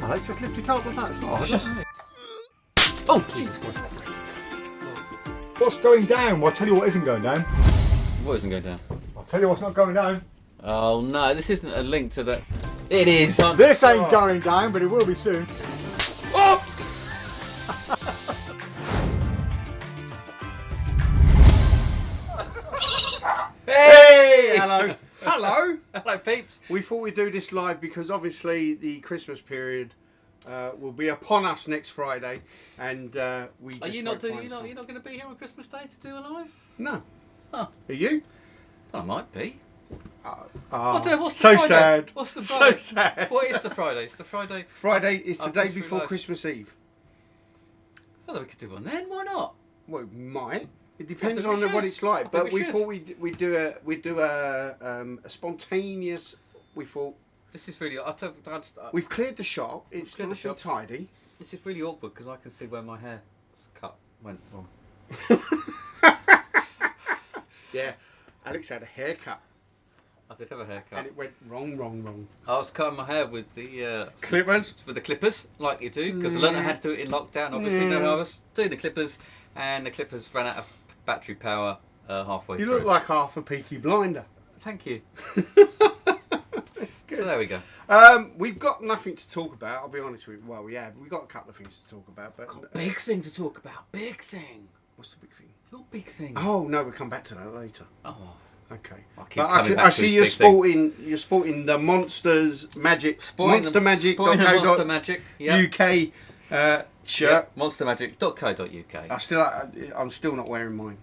Alex, just lift it up like that. It's not hard. Oh, Jesus. What's going down? Well, I'll tell you what isn't going down. What isn't going down? I'll tell you what's not going down. Oh no, this isn't a link to the... It is. This ain't going down, but it will be soon. Oh! Hey! Hello. Hello. Hello, peeps. We thought we'd do this live because obviously the Christmas period will be upon us next Friday, and we just You're not going to be here on Christmas Day to do a live? No. Huh. Are you? I might be. I don't know, what's the so Friday? sad. What's the Friday? So sad. What is the Friday? It's the Friday. Friday is the I've day just before realised. Christmas Eve. I thought we could do one then. Why not? Well, it might. It depends I think we on what should. it's like. I think But we we should. thought we'd do a spontaneous. We thought This is really. we've cleared the shop. It's cleared the nice and shop. tidy. This is really awkward because I can see where my hair's cut went wrong. Yeah, Alex had a haircut I did have a haircut. and it went wrong. I was cutting my hair with the Clippers. with the clippers, like you do, because I learned how to do it in lockdown. Obviously, no, I was doing the clippers, and the clippers ran out of battery power halfway You through. look like half a Peaky Blinder. Thank you. So there we go. We've got nothing to talk about. I'll be honest with you. Well, we have. We've got a couple of things to talk about, but Big thing to talk about. Big thing. what's the big thing? Not big thing. Oh no, we'll come back to that later. Oh. Okay. I keep But coming back I to see this you're big thing. sporting. You're sporting the Monsters Magic. Monster Magic. Sporting the Monster Magic. Yep. UK shirt. Yep. monstermagic.co.uk. I'm still not wearing mine.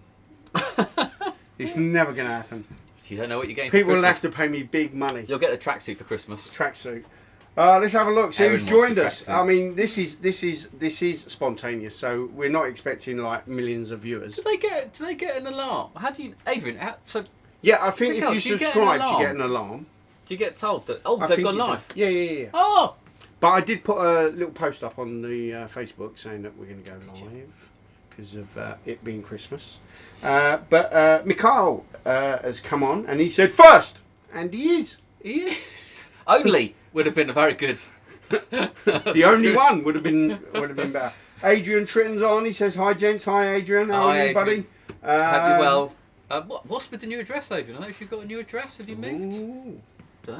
It's never going to happen. You don't know what you're getting. People for will Christmas. have to pay me big money. You'll get the tracksuit for Christmas. Tracksuit. Let's have a look. See Aaron who's wants joined the us. tracksuit. I mean, this is spontaneous, so we're not expecting like millions of viewers. Do they get an alarm? How do you, Adrian? So do Yeah, I think Mikael, if do you you get an subscribe, you alarm? get an alarm. you get told that? I Oh, they've think gone you do. live. Yeah. Oh, But I did put a little post up on the Facebook saying that we're going to go live because of it being Christmas. But Mikael has come on and he said first, and he is. yes. Only would have been a very good. The only one would have been better. Adrian Tritton's on. He says hi, gents. Hi, Adrian. How are you, buddy? Adrian. Hope you well. What's with the new address, Adrian? I know you've got a new address. Have you moved?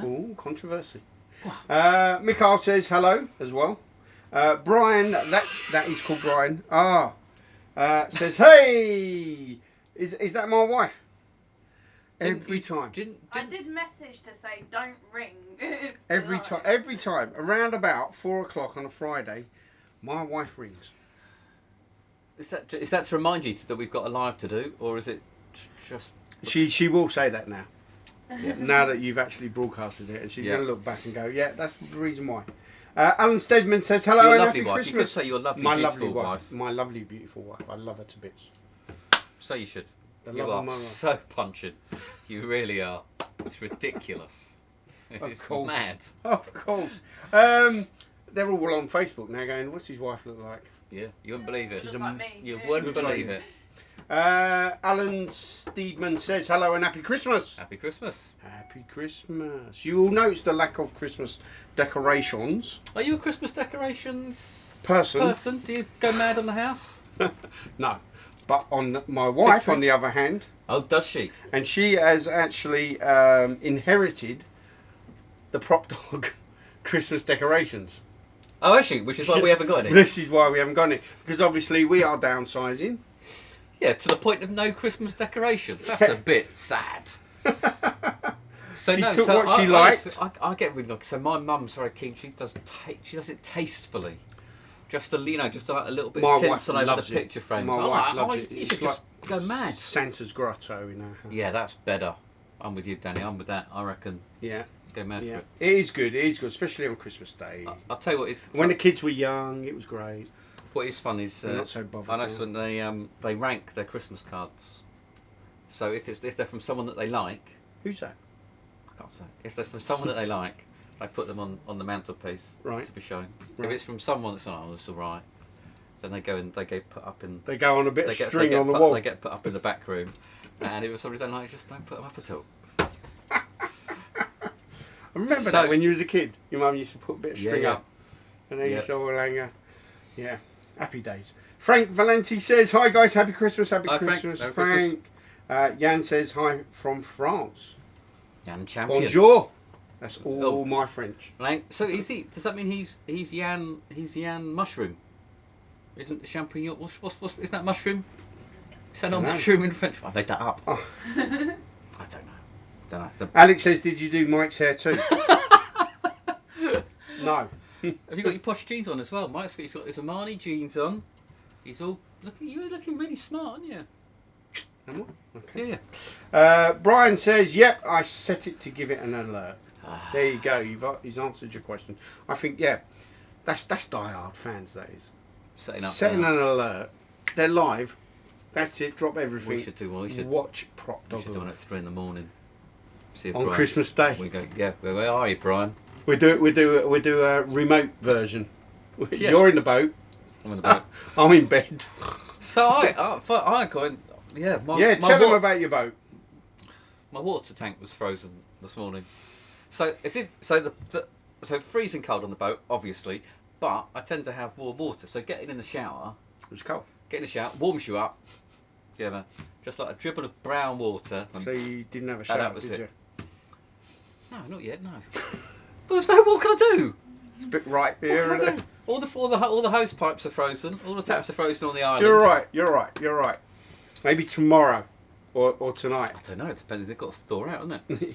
Ooh, controversy. Mikael says hello as well. Brian, that is called Brian. Says hey. Is that my wife? Every time. I did message to say don't ring. It's Every live. time, around about 4 o'clock on a Friday, my wife rings. Is that to remind you that we've got a live to do, or is it just? She will say that now. Now that you've actually broadcasted it, and she's Yeah. going to look back and go, yeah, that's the reason why. Alan Stedman says hello Your and lovely happy wife. Christmas. You could say your lovely, my beautiful lovely wife. My lovely, beautiful wife. I love her to bits. So you should. The You love of are my life. so punching. You really are. It's ridiculous. It's course. mad. Of course. They're all on Facebook now going, what's his wife look like? Yeah, you wouldn't believe it. Just like me. You Yeah. wouldn't believe it. Alan Steedman says hello and happy Christmas. Happy Christmas. Happy Christmas. You will notice the lack of Christmas decorations. Are you a Christmas decorations Person. Do you go mad on the house? No. But on my wife, on the other hand, Oh, does she? and she has actually inherited the PropDog Christmas decorations. Oh, has she? Which is why we haven't got any. This is why we haven't got it. Because obviously we are downsizing. Yeah, to the point of no Christmas decorations. That's a bit sad. So She no, took so what she I liked. I get really lucky. So my mum's very keen. She does it tastefully. Just a a little bit My of wife tinsel over the loves it. picture frames. My I'm wife like, loves oh, it. You It's should just go mad. Santa's grotto in our house. Yeah, that's better. I'm with you, Danny. I'm with that. I reckon. Yeah. Go mad Yeah. for it. It is good. It is good, especially on Christmas Day. I'll tell you what. When the kids were young, it was great. What is fun is I'm not so bothered I know now. when they rank their Christmas cards. So if they're from someone that they like, Who's that? I can't say. If they're from someone that they like, I put them on the mantelpiece Right. to be shown. Right. If it's from someone that's like, oh, that's all right, then they get put up in. They go on a bit They of get, string they get on the put, wall. They get put up in the back room, and if somebody don't like, just don't put them up at all. I remember So- that when you was a kid. Your mum used to put a bit of string yeah. up. And then Yeah. you saw Langer. Yeah, happy days. Frank Valenti says, hi guys, happy Christmas, happy Hi, Frank. Christmas. Merry Frank. Jan says, hi from France. Jan Champion. Bonjour. That's all my French. Like, so is he? Does that mean he's Jan? He's Jan Mushroom? Isn't the champignon? What's isn't that mushroom? Is that not Dunno. mushroom in French? I made that up. Oh. I don't know. Alex says, did you do Mike's hair too? No. Have you got your posh jeans on as well? Mike's got his Armani jeans on. He's all you're looking really smart, aren't you? Am I? Okay. Yeah. Brian says, yep, I set it to give it an alert. There you go. He's answered your question. I think, yeah, that's diehard fans, that is. Setting an alert. They're live. That's it. Drop everything. We should do one. We should watch PropDog. We should do one at 3 a.m. See if on Brian, Christmas Day. We go. Yeah. Where are you, Brian? We do a remote version. Yeah. You're in the boat. I'm in the boat. I'm in bed. So I got in. Yeah. Tell them about your boat. My water tank was frozen this morning. So so freezing cold on the boat, obviously, but I tend to have warm water. So getting in the shower, It was cold. getting in the shower warms you up. Yeah, just like a dribble of brown water. So you didn't have a And shower, that was did it. you? No, not yet. No. But there's no. What can I do? It's a bit ripe What here, can I isn't do? it? All the hose pipes are frozen. All the taps are frozen on the island. You're right. Maybe tomorrow or tonight. I don't know. It depends. They've got to thaw out, hasn't it?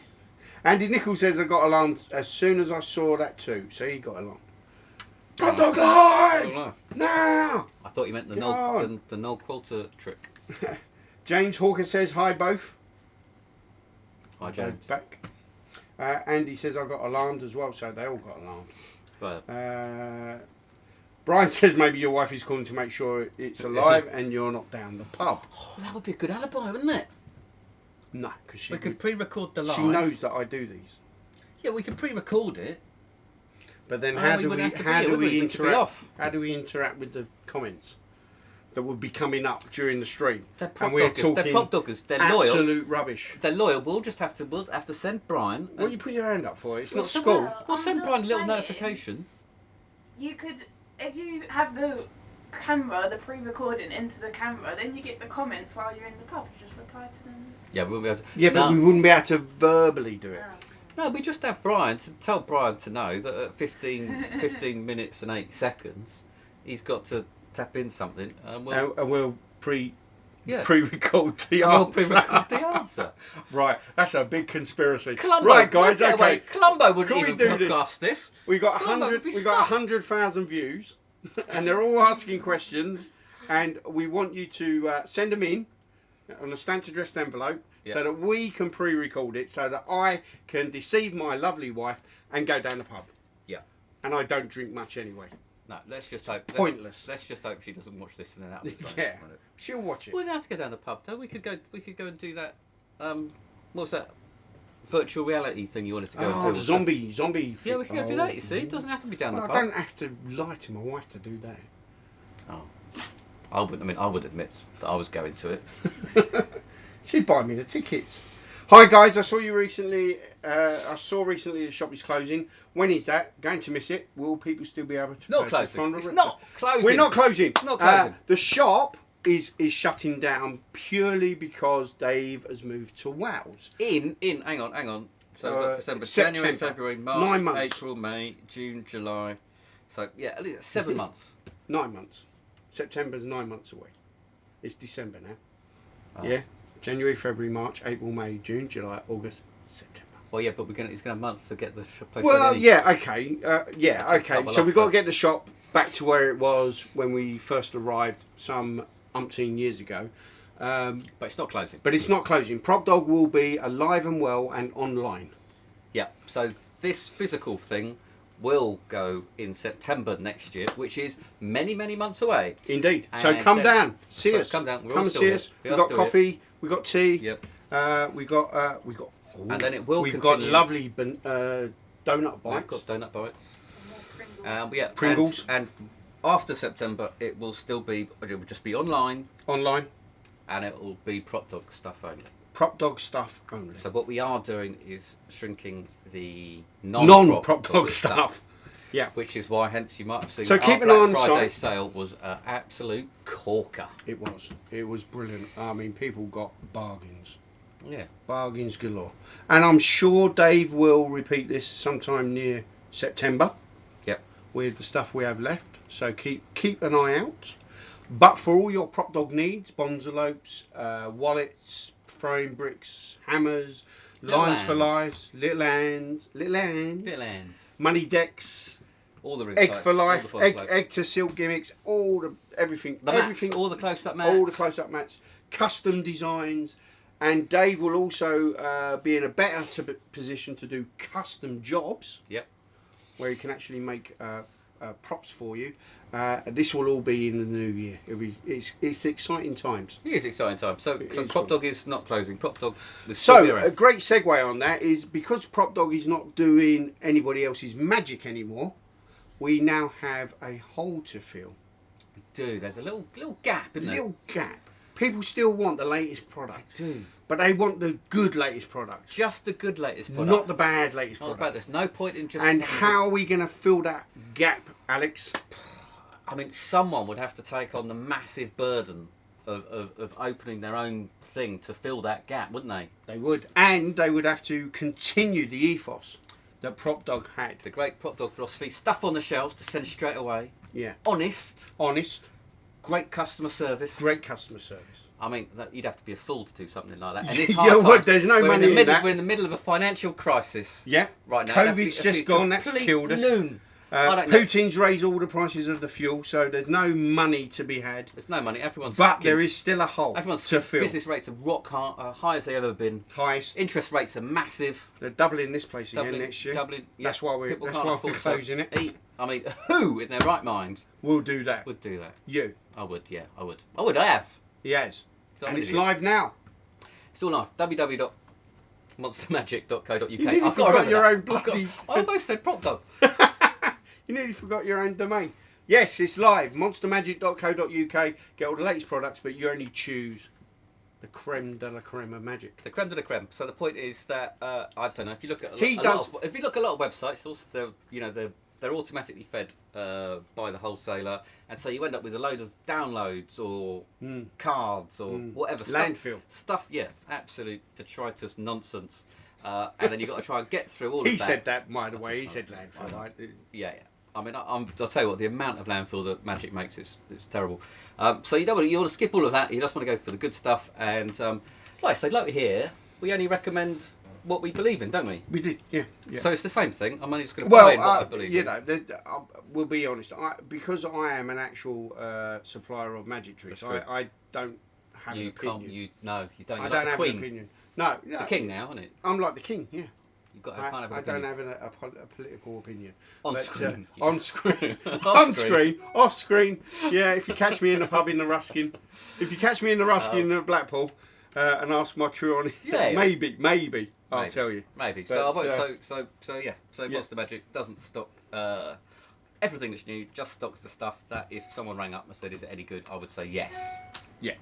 Andy Nichols says I got alarmed as soon as I saw that too. So he got alarmed. PropDog live Oh, now. I thought you meant the Go Noel on. the Noel Quilter trick. James Hawker says hi both. Hi, James. Both back. Andy says I got alarmed as well, so they all got alarmed. But Brian says maybe your wife is calling to make sure it's alive and you're not down the pub. oh, that would be a good alibi, wouldn't it? No, because We could pre-record the live. she knows that I do these. Yeah, we could pre-record it. But then Oh, how we do wouldn't we have to be here, would we? We could be interact? off. How do we interact with the comments that would be coming up during the stream? They're And we're prop doggers. They're talking prop doggers. They're loyal. absolute rubbish. They're loyal. We'll have to send Brian. What do you put your hand up for? It's not so school. We'll I'm send just Brian a little saying. notification. You could, if you have the camera, the pre-recording into the camera, then you get the comments while you're in the pub. You just reply to them. Yeah, we'll be able to. Yeah, but No. we wouldn't be able to verbally do it. No, we just have Brian to tell Brian to know that at 15 minutes and 8 seconds, he's got to tap in something, and We'll yeah, pre-record the we'll answer. pre-record the answer. Right, that's a big conspiracy. Columbo, Right, guys, get okay. away. Columbo wouldn't Can we even do this? podcast this. We got Columbo would be 100,000 views, and they're all asking questions, and we want you to send them in on a stamped addressed envelope, Yeah. so that we can pre-record it, so that I can deceive my lovely wife and go down the pub. Yeah. And I don't drink much anyway. No, let's just hope. Pointless. Let's just hope she doesn't watch this and then out. Yeah. She'll watch it. We don't have to go down the pub though. We could go and do that. What's that? Virtual reality thing you wanted to go Oh, and the do? zombie. Yeah, we can go do that. You see, it doesn't have to be down the I pub. don't have to lie to my wife to do that. Oh, I wouldn't. I mean, I would admit that I was going to it. She'd buy me the tickets. Hi guys, I saw you recently. I saw recently the shop is closing. When is that? Going to miss it. Will people still be able to Not purchase closing. from the It's rip- not closing. We're not closing. Not closing. The shop is shutting down purely because Dave has moved to Wales. Hang on. So we've got December, September. January, February, March, 9 months. April, May, June, July. So yeah, at least 7 months. 9 months. September's 9 months away. It's December now. Oh. Yeah. January, February, March, April, May, June, July, August, September. Well, yeah, but he's going to have months to get the place Well, ready. yeah, okay. Okay. double So up we've got to for- get the shop back to where it was when we first arrived some umpteen years ago. But it's not closing. But it's not closing. PropDog will be alive and well and online. Yeah. So this physical thing will go in September next year, which is many, many months away. Indeed. So And come then- down. See so us. come down. We're Come all and still see here. us. We We've are got still coffee. We've got tea. Yep. We got. And then it will We've continue. got lovely donut We've bites. got donut bites. Pringles. Yeah, Pringles. And after September, it will still be. It will just be online, Online. and it will be PropDog stuff only. PropDog stuff only. So what we are doing is shrinking the Non-PropDog stuff. Yeah. Which is why, hence, you might have seen So our keep an eye on the Black Friday site. sale was an absolute corker. It was brilliant. I mean, people got bargains. Yeah. Bargains galore. And I'm sure Dave will repeat this sometime near September. Yep. With the stuff we have left. So keep an eye out. But for all your PropDog needs, bonzolopes, wallets, throwing bricks, hammers, lines for lives, little hands, money decks, all the egg for life, all the egg to seal gimmicks, everything, mats, all the close-up mats, all the close-up mats, custom designs, and Dave will also be in a better position to do custom jobs. Yep. Where you can actually make props for you. This will all be in the new year. It's exciting times. It is exciting time. So PropDog is not closing. PropDog is So a great segue on that is because PropDog is not doing anybody else's magic anymore. We now have a hole to fill. We do. There's a little gap, isn't there? Little gap. People still want the latest product. They do. But they want the good latest product. Just the good latest product. Not the bad latest Not product. bad. There's no point in just. And how are we going to fill that gap, Alex? I mean, someone would have to take on the massive burden of opening their own thing to fill that gap, wouldn't they? They would. And they would have to continue the ethos that PropDog had. The great PropDog philosophy. Stuff on the shelves to send straight away. Yeah. Honest. Great Customer service. Great customer service. I mean, you'd have to be a fool to do something like that. And it's You hard would. times. There's no We're money in that. We're in the middle of a financial crisis. Yeah. Right now. COVID's just gone. That's complete killed us. Noon. I don't know. Putin's raised all the prices of the fuel, so there's no money to be had. There's no money. Everyone's. But skint. there is still a hole Everyone's to fill. business rates are rock high as they've ever been. Highest. Interest rates are massive. They're doubling this place again next year. Doubling. Yeah. That's why we're People can't afford closing to it. eat. I mean, who in their right mind We'll do that. would do that? You. I would. Yeah, I would. I have. Yes. So I'm And an it's idiot. live now. It's all live. www.monstermagic.co.uk. You nearly forgot your own bloody... I almost said PropDog. You nearly forgot your own domain. Yes, it's live. monstermagic.co.uk. Get all the latest products, but you only choose the creme de la creme of magic. The creme de la creme. So the point is that I don't know if you look at He does- if you look at a lot of websites, also they're automatically fed by the wholesaler, and so you end up with a load of downloads or cards or whatever Landfill. stuff. Yeah, absolute detritus nonsense. And then you've got to try and get through all of that. He said that, by the way. He said landfill. Right? Yeah. I mean, I'll tell you what, the amount of landfill that Magic makes, it's terrible. So you want to skip all of that. You just want to go for the good stuff. And like I say, like here, we only recommend what we believe in, don't we? We did, yeah. So it's the same thing. I'm only just going to buy in what I Well, believe you in. know, we'll be honest. Because I am an actual supplier of magic tricks, That's true. I don't have an You opinion. can't. You don't. You're I like don't the have Queen. an opinion. No, The king now, isn't it? I'm like the king, yeah. You've got a kind of I opinion. don't have a political opinion. On But, screen. On screen. Off On screen. screen. Off screen. Yeah, if you catch me in the pub in the Ruskin. If you catch me in the Ruskin at Blackpool and ask my true on Yeah. maybe, I'll tell you. Maybe. But, So yeah. So yeah. Monster Magic doesn't stock everything that's new. Just stocks the stuff that if someone rang up and said, "Is it any good?" I would say yes. Yeah.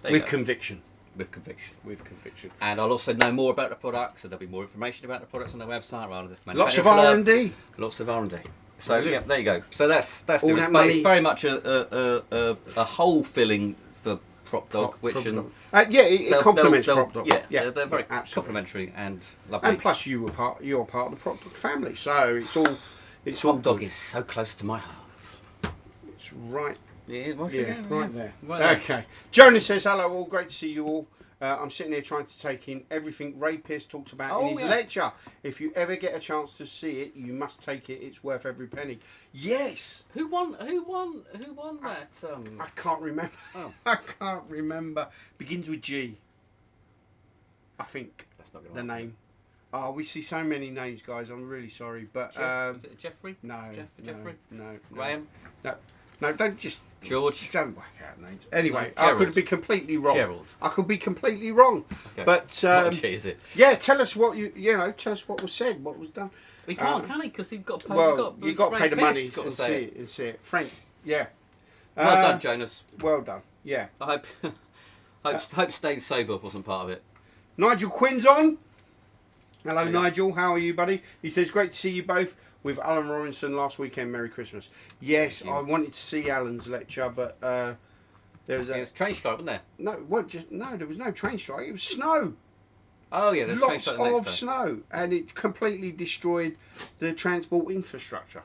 There you With go. conviction. With conviction. With conviction. And I'll also know more about the products, so there'll be more information about the products on their website rather than just Lots of manufacturer. R&D. Lots of R&D. So Brilliant. yeah, there you go. So that's All the that but it's money- very much a hole filling for PropDog, which PropDog. Yeah, it complements PropDog. Yeah, they're very absolutely. complimentary and lovely. And plus, you're part of the PropDog family, so it's all PropDog good. is so close to my heart. It's right. Yeah, well, Right there. Right there. Okay. Jonas says hello all. Great to see you all. I'm sitting here trying to take in everything Ray Pierce talked about in his lecture. If you ever get a chance to see it, you must take it. It's worth every penny. Yes. Who won that? I can't remember. Oh. I can't remember. Begins with G. I think That's not the name. Oh, we see so many names, guys. I'm really sorry, but Is it Jeffrey? no, Jeffrey? no, Graham? no, don't just George? don't whack out names. Anyway, No, I Gerald. could be completely wrong. Gerald. I could be completely wrong. Okay. But Not G, is it? yeah, tell us what tell us what was said, what was done. We can't, can he? Because you've got to pay. Well, you've got to pay the money Got to and say see it. Frank, yeah. Well done, Jonas. Well done. Yeah. I hope staying sober wasn't part of it. Nigel Quinn's on. Hello, Yeah. Nigel. How are you, buddy? He says, great to see you both with Alan Robinson last weekend. Merry Christmas. Yes, Thank you. I wanted to see Alan's lecture, but there was It was train strike, wasn't there? there was no train strike. It was snow. Oh yeah, there's train Lots strike the next of day. snow, and it completely destroyed the transport infrastructure.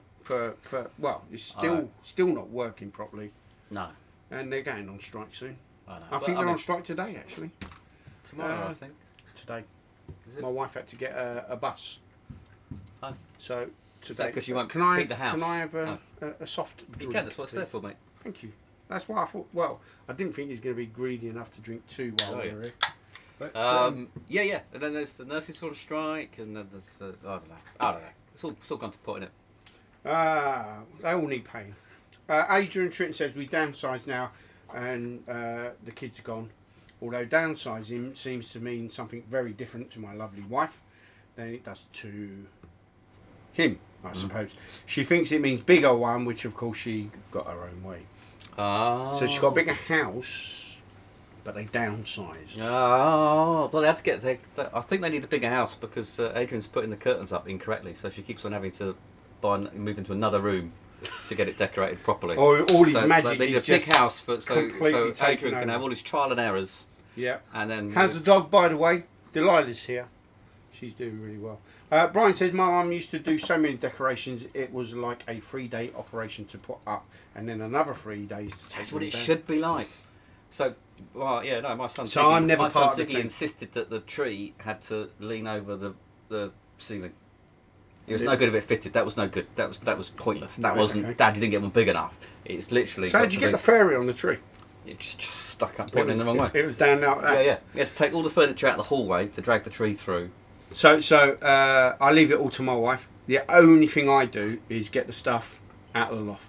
It's still not working properly, No, and they're going on strike soon. I know. I think they're on strike today, actually. tomorrow. I think. Today, Is it? my wife had to get a bus. Oh. So today, because you won't can I heat the house? Can I have a soft drink? You can. That's what it's there please? for, mate. Thank you. That's why I thought. Well, I didn't think he's going to be greedy enough to drink two while we were here. But, Yeah. And then there's the nurses on strike, and then there's I don't know. It's all gone to pot in it. they all need paying. Adrian Tritton says we downsize now, and the kids are gone. Although downsizing seems to mean something very different to my lovely wife than it does to him, I suppose. She thinks it means bigger one, which of course she got her own way. So she got a bigger house, but they downsized. Oh, well, they had to get. I think they need a bigger house because Adrian's putting the curtains up incorrectly, so she keeps on having to move into another room to get it decorated properly. All his So magic they need is a big just house so completely taken Adrian can over. have all his trial and errors. Yeah. And then How's the dog, by the way? Delilah's here. She's doing really well. Brian says, my mum used to do so many decorations, it was like a 3-day operation to put up, and then another 3 days to take that's what them it down. should be like. So, well, yeah, no, my son. So Ziggy, I'm never my son part of the Ziggy team. insisted that the tree had to lean over the ceiling. It was no good if it fitted. That was no good. That was pointless. That Right, wasn't. okay. Dad, you didn't get one big enough. It's literally. So got how'd you to get be- the fairy on the tree? It just stuck up pointing in the wrong way. It was down out there. Yeah. You had to take all the furniture out the hallway to drag the tree through. So I leave it all to my wife. The only thing I do is get the stuff out of the loft.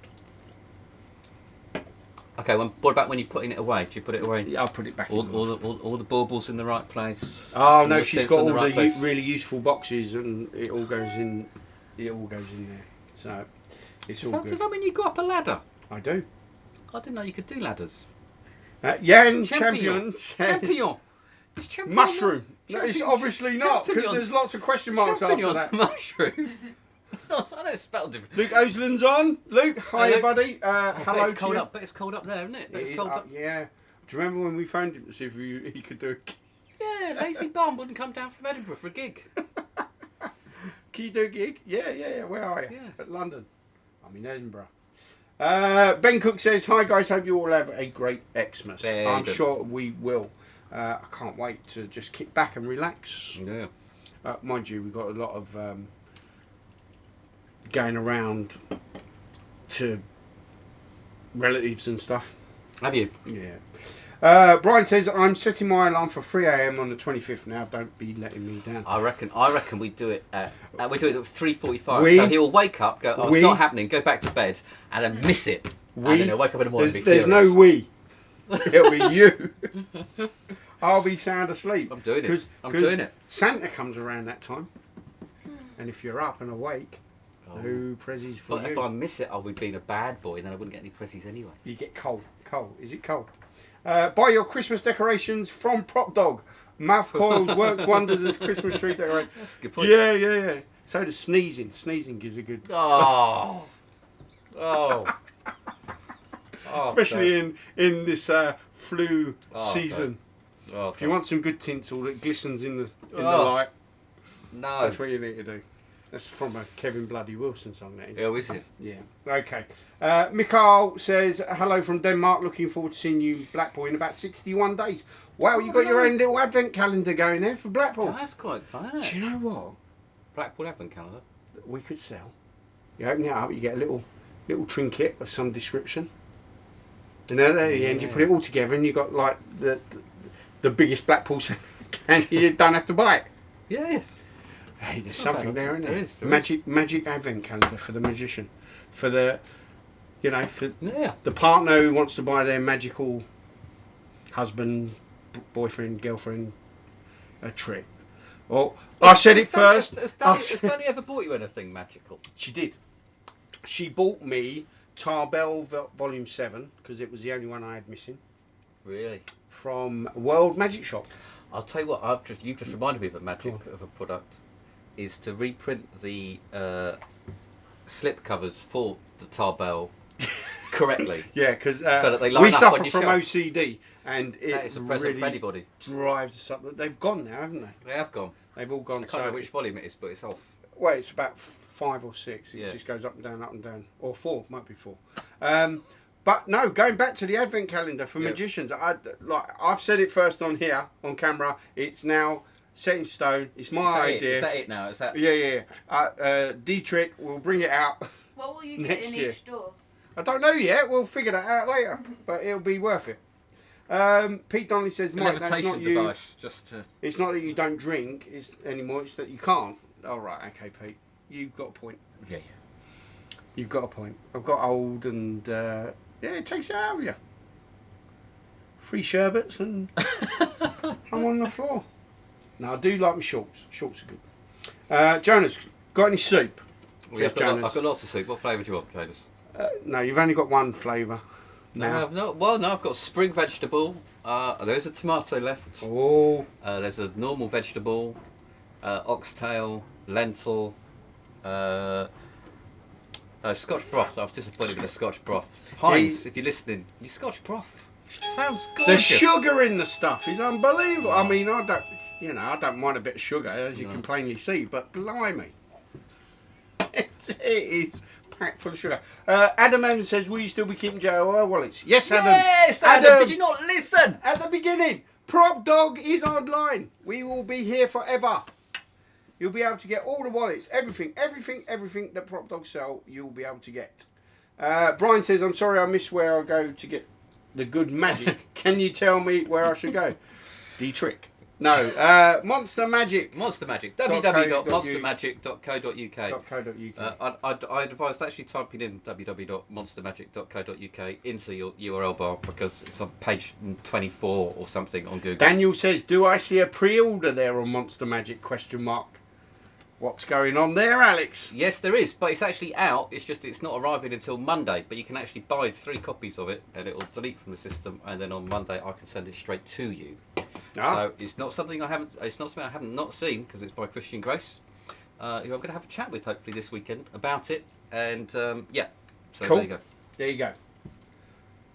Okay, what about when you're putting it away? Do you put it away? Yeah, I'll put it back All, in the all, loft. the, all the baubles in the right place. Oh All no, the she's things got in all right the place. really useful boxes, and it all goes in. It all goes in there. So it's all Does good. that mean you go up a ladder? I do. I didn't know you could do ladders. Yan Champion says Champion. It's champion. mushroom. No, it's obviously not, because Champignons. there's lots of question marks after Champignons that. mushroom. It's not. I know it's spelled different. Luke Osland's on. Luke, hiya, Luke. buddy. But Hello it's to cold you. up. But it's cold up there, isn't it? But It it's is cold up, up. yeah. Do you remember when we phoned him to see if he could do it? Yeah, Lazy Bum wouldn't come down from Edinburgh for a gig. Can you do a gig? Yeah. Where are you? Yeah. At London. I'm in Edinburgh. Ben Cook says, hi guys, hope you all have a great Xmas. Very I'm good. sure we will. I can't wait to just kick back and relax. Yeah. Mind you, we've got a lot of going around to relatives and stuff. Have you? Yeah. Brian says, I'm setting my alarm for 3 a.m. on the 25th now. Don't be letting me down. I reckon we do it at 3:45. We- So he'll wake up, go, oh, we- it's not happening, go back to bed, and then miss it. And then he'll wake up in the morning and be There's no furious. we. It'll be you. I'll be sound asleep. I'm doing it. 'Cause- I'm 'cause doing it. Santa comes around that time. And if you're up and awake, no prezzies for But you. if I miss it, I'll be being a bad boy, and then I wouldn't get any presses anyway. You get cold. Is it cold? Buy your Christmas decorations from PropDog. Mouth coils works wonders as Christmas tree decoration. That's a good point. Yeah. So does sneezing. Sneezing gives a good... Oh. Especially in this flu Oh, season. Oh, If you want some good tinsel that glistens in the Oh. light, no. that's what you need to do. That's from a Kevin Bloody Wilson song, that is. Oh, is it? Yeah. Okay. Mikhail says, hello from Denmark. Looking forward to seeing you, Blackpool, in about 61 days. Wow, you got your own little advent calendar going there for Blackpool. Oh, that's quite fun, isn't Do it? you know what? Blackpool Advent calendar. We could sell. You open it up, you get a little trinket of some description. And then at the end, you put it all together, and you got like the biggest Blackpool can. You don't have to buy it. Yeah. Hey, there's Oh, something there, isn't there there? is, there Magic advent calendar for the magician, for the, for Yeah. the partner who wants to buy their magical husband, boyfriend, girlfriend a trip. Well, I said it first. Has Danny ever bought you anything magical? She did. She bought me Tarbell Volume 7 because it was the only one I had missing Really? from World Magic Shop. I'll tell you what. You've just reminded me of a product. is to reprint the slip covers for the tarbell correctly. Yeah, because So that they line we up suffer on your from shelf. OCD, and it That is a present really for anybody. drives us up. They've gone now, haven't they? They have gone. They've all gone. I can't remember which volume it is, but it's off. Well, it's about 5 or 6. It Yeah. just goes up and down. Or 4, might be 4. But no, going back to the advent calendar for magicians, I've said it first on here, on camera. It's now set in stone. It's my idea. Is that it now? Is that... Yeah. D-Trick will bring it out. What will you get Next in year. each store? I don't know yet. We'll figure that out later. But it'll be worth it. Pete Donnelly says, A Mike, that's not levitation you. device, just to... It's not that you don't drink anymore. It's that you can't. All right, okay, Pete. You've got a point. Yeah. You've got a point. I've got old and it takes it out of you. Free sherbets and I'm on the floor. No, I do like my shorts. Shorts are good. Jonas, got any soup? I've got lots of soup. What flavour do you want, Jonas? No, you've only got one flavour. Now. No, I've got spring vegetable. There's a tomato left. Oh. There's a normal vegetable, oxtail, lentil, Scotch broth. I was disappointed with the Scotch broth. Heinz, if you're listening, your Scotch broth sounds The gorgeous. sugar in the stuff is unbelievable. I mean, I don't mind a bit of sugar, as you can plainly see, but blimey, it is packed full of sugar. Adam Evans says, will you still be keeping JOR wallets? Yes, Adam. Yes, Adam, did you not listen? At the beginning, PropDog is online. We will be here forever. You'll be able to get all the wallets, everything that PropDog sell, you'll be able to get. Brian says, I'm sorry I missed where I go to get the good magic. Can you tell me where I should go? D-Trick. No, Monster Magic. Monster Magic. www.monstermagic.co.uk. I'd advise actually typing in www.monstermagic.co.uk into your URL bar because it's on page 24 or something on Google. Daniel says, do I see a pre-order there on Monster Magic? ? What's going on there, Alex? Yes, there is, but it's actually out. It's just it's not arriving until Monday. But you can actually buy 3 copies of it, and it will delete from the system. And then on Monday, I can send it straight to you. So it's not something I haven't. It's not something I haven't not seen because it's by Christian Grace, who I'm going to have a chat with hopefully this weekend about it. And So cool. there you go. There you go.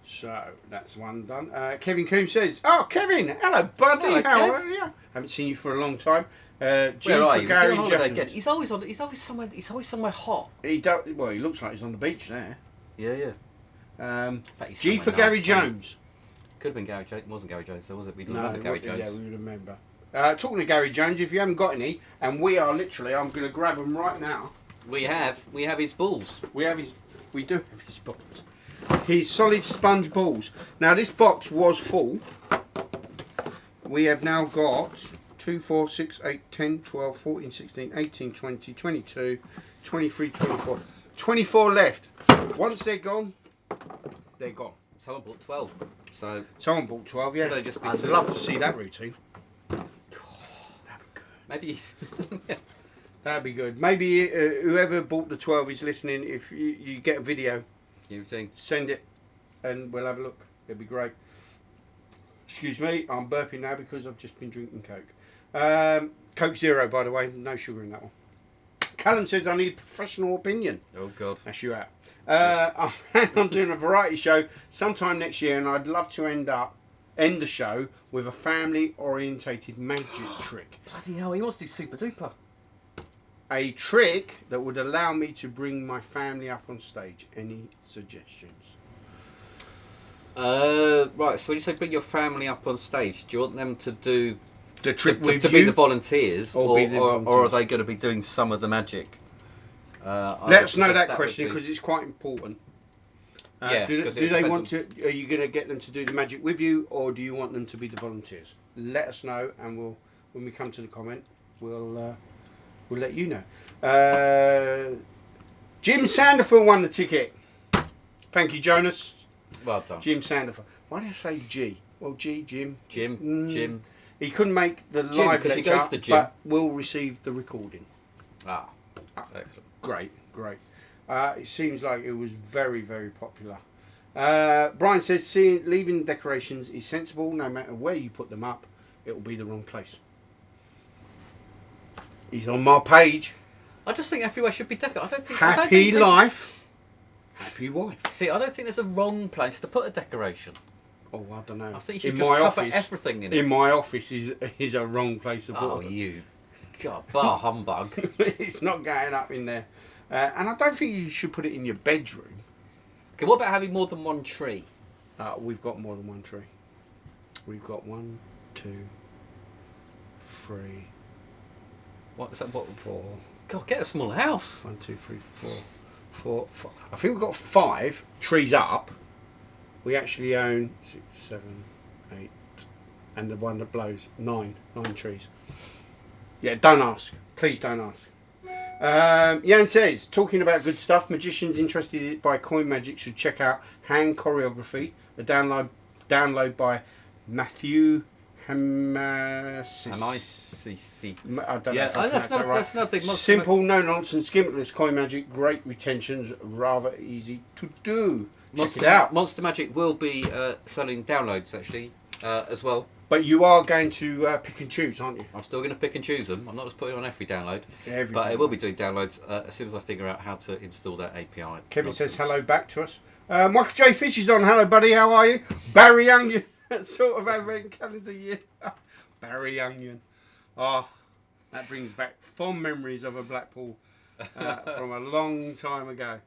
So that's one done. Kevin Coombs says, "Oh, Kevin, hello, buddy. Hello, How Kev. are you? Haven't seen you for a long time." G Where for are you? Gary He's on holiday again. Jones. He's always on. He's always somewhere. He's always somewhere hot. He looks like he's on the beach there. Yeah. Bet he's G somewhere for Gary nice, Jones. Could have been Gary Jones. It wasn't Gary Jones, though, was it? We No, remember Gary Jones. yeah, we would remember. Talking to Gary Jones, if you haven't got any, and we are literally, I'm going to grab them right now. We have his balls. We do have his balls. His solid sponge balls. Now this box was full. We have now got 2, 4, 6, 8, 10, 12, 14, 16, 18, 20, 22, 23, 24. 24 left. Once they're gone, they're gone. Someone bought 12. So Someone bought 12, yeah. Could they just be I'd 2? love to see that routine. maybe. That'd be good. Maybe whoever bought the 12 is listening. If you get a video, You think? send it and we'll have a look. It'd be great. Excuse me, I'm burping now because I've just been drinking Coke. Coke Zero, by the way, no sugar in that one. Callum says I need professional opinion. Oh God. That's you out. I'm planning on doing a variety show sometime next year, and I'd love to end the show with a family-orientated magic trick. Bloody hell! He wants to do Super Duper. A trick that would allow me to bring my family up on stage. Any suggestions? Right. So when you say bring your family up on stage, do you want them to do The trick to be the volunteers, Or be the or are volunteers. they going to be doing some of the magic? Let us know that would question be- because it's quite important. Yeah, do 'cause it they depends want to? Are you going to get them to do the magic with you, or do you want them to be the volunteers? Let us know, and when we come to the comment, we'll let you know. Jim Sandifer won the ticket. Thank you, Jonas. Well done, Jim Sandifer. Why did I say G? Well, Jim. Jim. He couldn't make the Jim, live because you lecture, go to the gym. but will receive the recording. Excellent. Great. It seems like it was very, very popular. Brian says, leaving decorations is sensible. No matter where you put them up, it will be the wrong place. He's on my page. I just think everywhere should be decorated. I don't think Happy life, happy wife. See, I don't think there's a wrong place to put a decoration. Oh, I don't know. I think you should just cover everything in it. In my office is a wrong place to put it. Oh, you. God, bar humbug. It's not going up in there. And I don't think you should put it in your bedroom. Okay, what about having more than one tree? We've got more than one tree. We've got 1, 2, 3, What is that? What? 4. God, get a small house. 1, 2, 3, 4. I think we've got 5 trees up. We actually own 6, 7, 8, and the one that blows 9 trees. Yeah, don't ask. Please don't ask. Jan says, talking about good stuff, magicians interested by coin magic should check out Hand Choreography, a download by Matthew Hamasis. I don't know if I pronounced that right. That's nothing. Simple, no nonsense, gimmitless coin magic, great retentions, rather easy to do. Check it out. Monster Magic will be selling downloads actually as well. But you are going to pick and choose, aren't you? I'm still going to pick and choose them. I'm not just putting on every download. I will be doing downloads as soon as I figure out how to install that API. Kevin says hello back to us. Michael J. Fish is on. Hello, buddy. How are you? Barry Onion. Sort of advent calendar year. Barry Onion. Oh, that brings back fond memories of a Blackpool from a long time ago.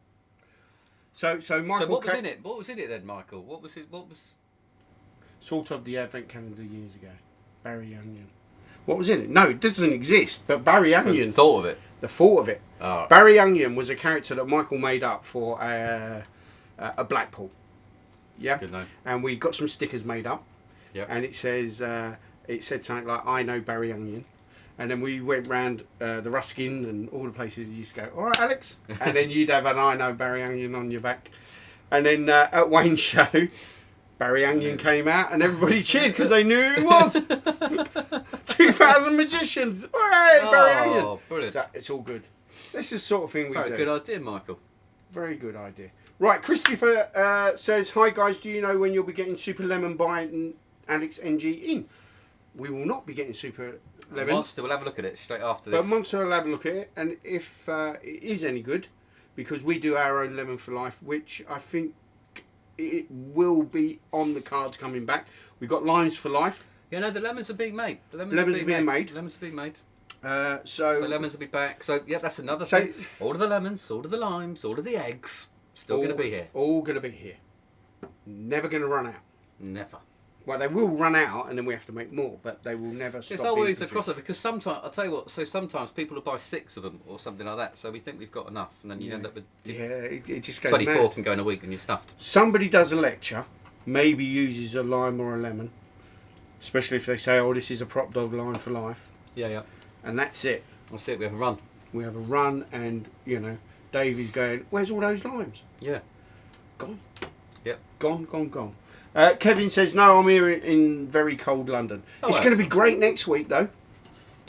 So Michael. So what was in it? What was in it then, Michael? What was? Sort of the advent calendar years ago. Barry Onion. What was in it? No, it doesn't exist. But Barry Onion. The thought of it. The thought of it. Oh. Barry Onion was a character that Michael made up for a Blackpool. Yeah. Good name. And we got some stickers made up. Yeah. And it says it said something like, "I know Barry Onion." And then we went round the Ruskin and all the places. You used to go, "All right, Alex," and then you'd have an "I know Barry Onion" on your back. And then at Wayne's show, Barry Onion came out and everybody cheered because they knew who it was. 2,000 magicians. Hooray, Barry Onion. Oh, brilliant. So it's all good. This is the sort of thing we do. Very good idea, Michael. Very good idea. Right, Christopher says, "Hi guys, do you know when you'll be getting Super Lemon by Alex NG in?" We will not be getting Super Lemon. Monster, we'll have a look at it straight after this. But Monster will have a look at it, and if it is any good, because we do our own Lemon for Life, which I think it will be on the cards coming back. We've got Limes for Life. Yeah, no, the lemons are being made. Lemons are being made. Lemons are being made. So lemons will be back. So yeah, that's another thing. All of the lemons, all of the limes, all of the eggs, still going to be here. All going to be here. Never going to run out. Never. Well, they will run out, and then we have to make more, but they will never stop. It's always a crossover because sometimes I'll tell you what. So sometimes people will buy 6 of them or something like that. So we think we've got enough, and then you end up with it just goes 24 mad. can go in a week, and you're stuffed. Somebody does a lecture, maybe uses a lime or a lemon, especially if they say, "Oh, this is a PropDog line for life." Yeah, yeah. And that's it. That's it. We have a run. We have a run, and Dave is going, "Where's all those limes?" Yeah. Gone. Yep. Gone. Kevin says, "No, I'm here in very cold London." It's going to be great next week, though.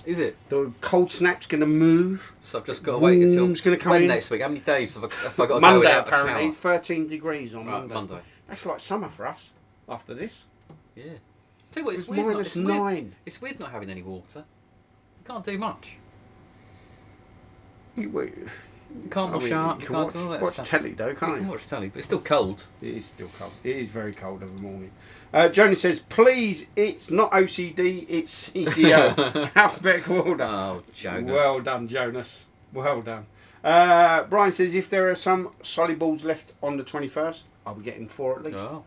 Is it? The cold snap's going to move. So I've just got to wait until gonna come when in. next week. How many days have I got to Monday, go without apparently. a It's 13 degrees on shower? Monday. That's like summer for us after this. Yeah. Tell you what, it's It was weird. minus 9. It's weird not having any water. You can't do much. You can't wash up. You You can can't do all that watch stuff. telly, though, You can't can you? watch telly, but it's still cold. It is still cold. It is very cold every morning. Joni says, "Please, it's not OCD, it's CDO." Alphabetical order. Oh, Jonas. Well done, Jonas. Well done. Brian says, "If there are some solid balls left on the 21st, I'll be getting 4 at least." Oh.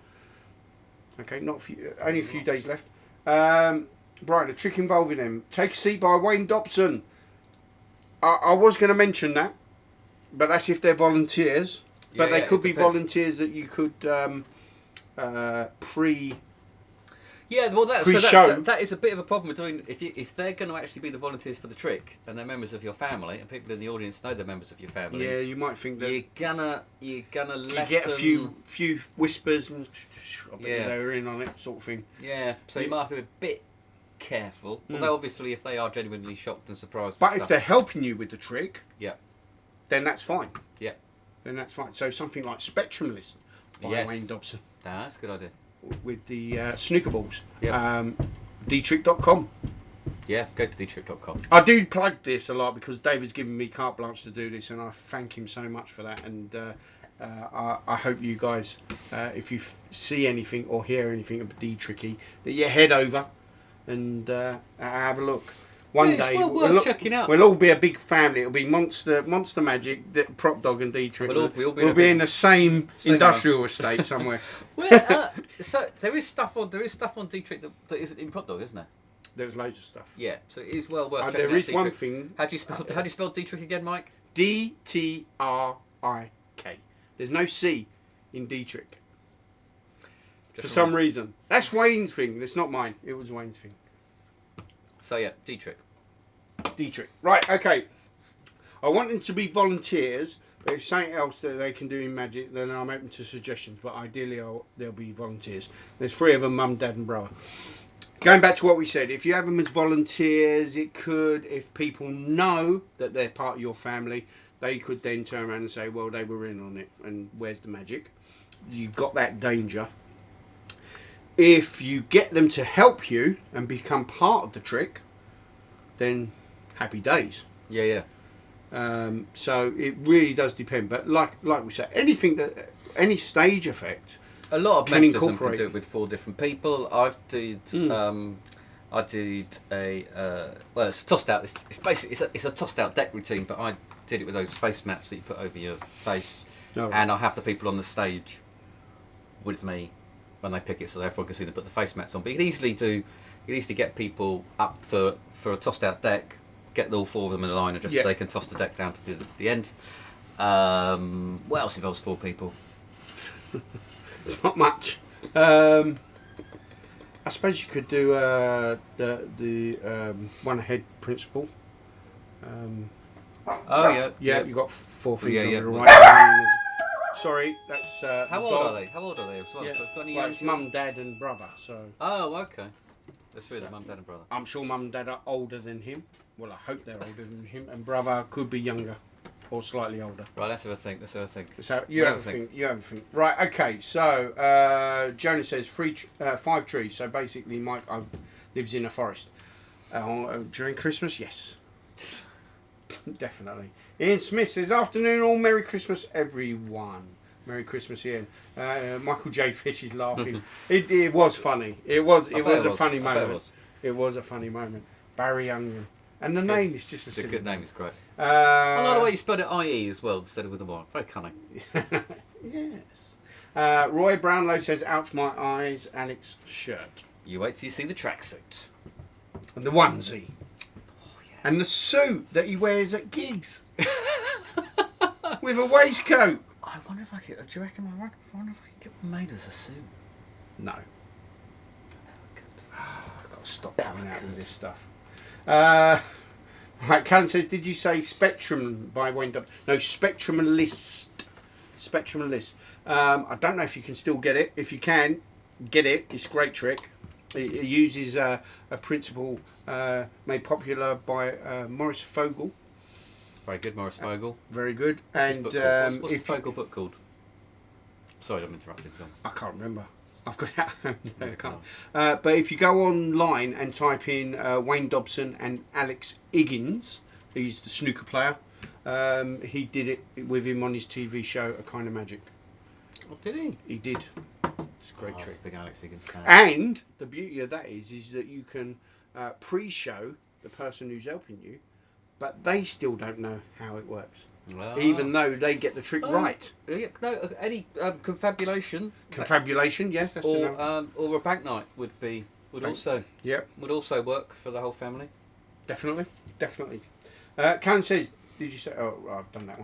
Okay, only a few days left. Brian, the trick involving them. Take a Seat by Wayne Dobson. I was going to mention that, but that's if they're volunteers. But they could be volunteers that you could Yeah, well, that is a bit of a problem with doing. If they're going to actually be the volunteers for the trick, and they're members of your family, and people in the audience know they're members of your family. Yeah, you might think that you're gonna lessen. You get a few whispers and I bet they were in on it, sort of thing. Yeah, so you might have to be a bit careful. Although obviously, if they are genuinely shocked and surprised, But if they're helping you with the trick, yeah, then that's fine. Yeah, then that's fine. So something like Spectrumlist by Wayne Dobson. That's a good idea. With the snooker balls. Yep. Dtrick.com. Yeah, go to dtrick.com. I do plug this a lot because David's given me carte blanche to do this, and I thank him so much for that. And I hope you guys, if you see anything or hear anything of D-Tricky, that you head over and have a look. One It's day well worth checking out. we'll all be a big family. It'll be Monster Magic, PropDog, and D-Trick. We'll be in the same industrial estate somewhere. Well, so there is stuff on D-Trick that isn't in PropDog, isn't there? There's loads of stuff. Yeah, so it is well worth checking there out is one D-Trick. thing. How do you spell D-Trick again, Mike? D-T-R-I-K. There's no C in D-Trick. For some reason. That's Wayne's thing. That's not mine. It was Wayne's thing. So yeah, D-Trick. D-Trick. Right, okay. I want them to be volunteers, but if something else that they can do in Magic, then I'm open to suggestions, but ideally they'll be volunteers. There's 3 of them, mum, dad and brother. Going back to what we said, if you have them as volunteers, it could, if people know that they're part of your family, they could then turn around and say, well, they were in on it, and where's the magic? You've got that danger. If you get them to help you and become part of the trick, then happy days. Yeah. So it really does depend. But like we said, any stage effect, a lot of can mechanism incorporate. can do it with 4 different people. I did a well, it's tossed out. It's basically it's a tossed out deck routine, but I did it with those face mats that you put over your face, and I have the people on the stage with me when they pick it, so everyone can see them put the face mats on. But you can easily get people up for a tossed out deck, get all 4 of them in a line, and they can toss the deck down to the end. What else involves 4 people? Not much. I suppose you could do the one ahead principle. Yeah, you got 4 things on yeah. the right. Sorry, that's How the old dog. are they? How old are they as well? Yeah. Got any Well, young it's children? mum, dad, and brother. So Oh, okay. There's 3 of them, mum, dad, and brother. I'm sure mum and dad are older than him. Well, I hope they're older than him, and brother could be younger or slightly older. Right, let's have a think. So you have a think. Right, okay. So Jonah says 5 trees. So basically, Mike lives in a forest during Christmas. Yes, definitely. Ian Smith says afternoon, all Merry Christmas, everyone. Merry Christmas, Ian. Michael J. Fish is laughing. It was funny. It was a funny moment. It was a funny moment. Barry Onion. And the name is just It's a good name. It's great. I I like the way you spelled it IE as well instead of with a Y. Very cunning. Yes. Roy Brownlow says, ouch my eyes, Alex shirt. You wait till you see the tracksuit. And the onesie. Oh, yeah. And the suit that he wears at gigs. With a waistcoat. I wonder if I could. Do you reckon? I wonder if I could get one made as a suit. No. Never could. I've got to stop coming out with this stuff. Right, Callan says, did you say Spectrum by Wayne Dobson? No, Spectrumalist. Spectrumalist. I don't know if you can still get it. If you can, get it. It's a great trick. It uses a principle made popular by Maurice Fogel. Very good, Maurice Fogel. Very good. What's And his book called? What's the Fogel book called? Sorry, I'm interrupting. I can't remember. I've got it. No, I can't. But if you go online and type in Wayne Dobson and Alex Higgins, he's the snooker player. He did it with him on his TV show, A Kind of Magic. Oh, did he? He did. It's a great trick. Big Alex Higgins fan. And the beauty of that is that you can pre-show the person who's helping you, but they still don't know how it works. Even though they get the trick right. No, any confabulation. Confabulation, yes, that's or a bank night would also work for the whole family. Definitely. Karen says, did you say? Oh, I've done that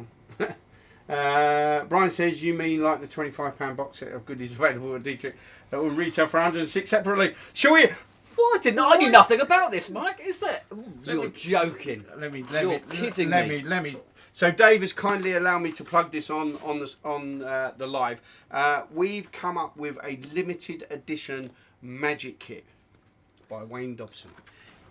one. Brian says, you mean like the £25 box set of goodies available at D-Trick that will retail for 106 separately? Shall we? What? I knew nothing about this, Mike. Is that? You're joking. You're kidding me. Let me. So Dave has kindly allowed me to plug this on the live. We've come up with a limited edition magic kit by Wayne Dobson.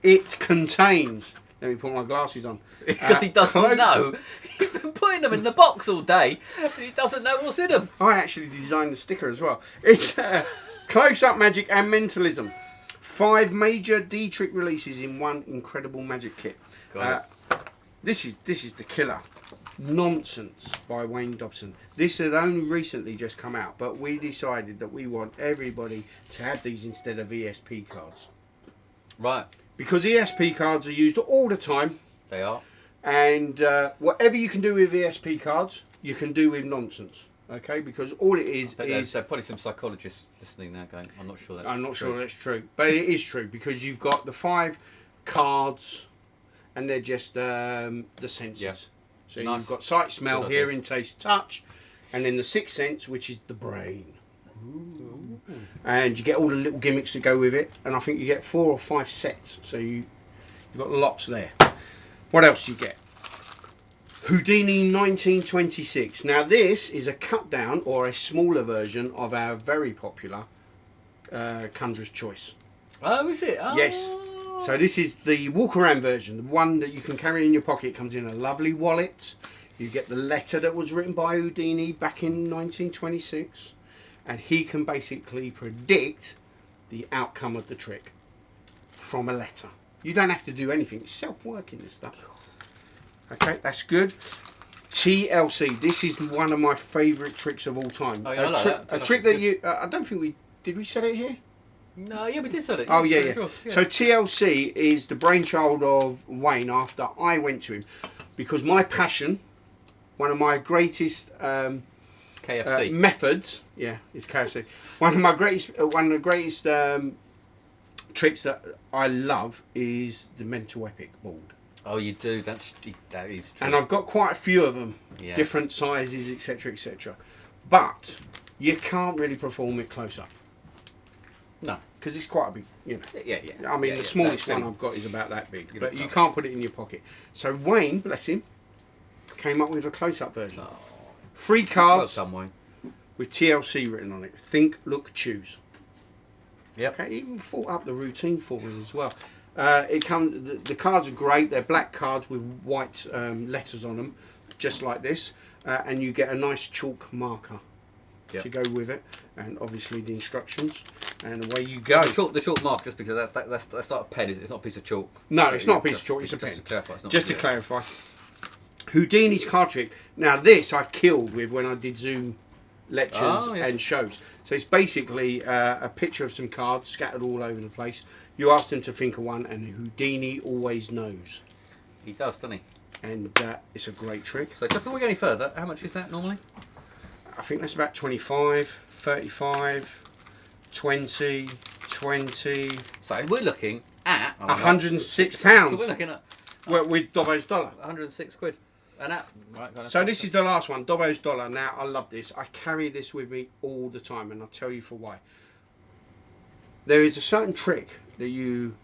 It contains. Let me put my glasses on. Because he doesn't know. He's been putting them in the box all day. He doesn't know what's in them. I actually designed the sticker as well. It's close-up magic and mentalism. 5 major D-trick releases in one incredible magic kit. Got This is the killer. Nonsense by Wayne Dobson. This had only recently just come out, but we decided that we want everybody to have these instead of ESP cards. Right. Because ESP cards are used all the time, They are. and whatever you can do with ESP cards, you can do with nonsense. Okay, because all it is But is... there's probably some psychologists listening now going, I'm not sure that's I'm not true. sure that's true, but it is true because you've got the 5 cards, and they're just the senses. Yeah. So Nice. you've got sight, smell, Good idea. hearing, taste, touch, and then the 6th sense, which is the brain. Ooh. And you get all the little gimmicks that go with it, and I think you get 4 or 5 sets. So you've got lots there. What else you get? Houdini 1926. Now this is a cut down or a smaller version of our very popular Conjurer's Choice. Oh, is it? Oh. Yes. So this is the walk around version, the one that you can carry in your pocket. It comes in a lovely wallet. You get the letter that was written by Houdini back in 1926, and he can basically predict the outcome of the trick from a letter. You don't have to do anything. It's self-working, this stuff. Okay, that's good. TLC. This is one of my favourite tricks of all time. Oh, yeah, I like that. A trick that you... I don't think we... Did we set it here? No, yeah, we did say it. Oh, yeah. Sure, So TLC is the brainchild of Wayne after I went to him. Because my passion, one of my greatest KFC. methods... Yeah, it's KFC. One of the greatest tricks that I love is the mental epic board. Oh, you do. That is true. And I've got quite a few of them, Yes. different sizes, etc., etc. But you can't really perform it close up No. because it's quite a big, Yeah. I mean, Yeah, the yeah. smallest That's one I've got is about that big, Get but it you close. can't put it in your pocket. So Wayne, bless him, came up with a close-up version. Oh, 3 well cards done, Wayne. with TLC written on it. Think, look, choose. Yep. Okay, even thought up the routine for me as well. It comes. The cards are great. They're black cards with white letters on them, just like this, and you get a nice chalk marker Yep. to go with it, and obviously the instructions, and away you go. The chalk mark, just because that's not a pen, is it? It's not a piece of chalk. No, it's not a piece of Just- chalk. It's a just pen. to clarify, it's not Just to clarify, Houdini's card trick. Now this I killed with when I did Zoom lectures Oh, yeah. and shows. So it's basically a picture of some cards scattered all over the place. You ask them to think of one, and Houdini always knows. He does, doesn't he? And it's a great trick. So just before we go any further, how much is that normally? I think that's about 25, 35, 20, 20, So we're looking at £106 We're looking at with Dobbo's dollar. 106 quid. And that right. So this is the last one, Dobbo's dollar. Now I love this. I carry this with me all the time, and I'll tell you for why. There is a certain trick that you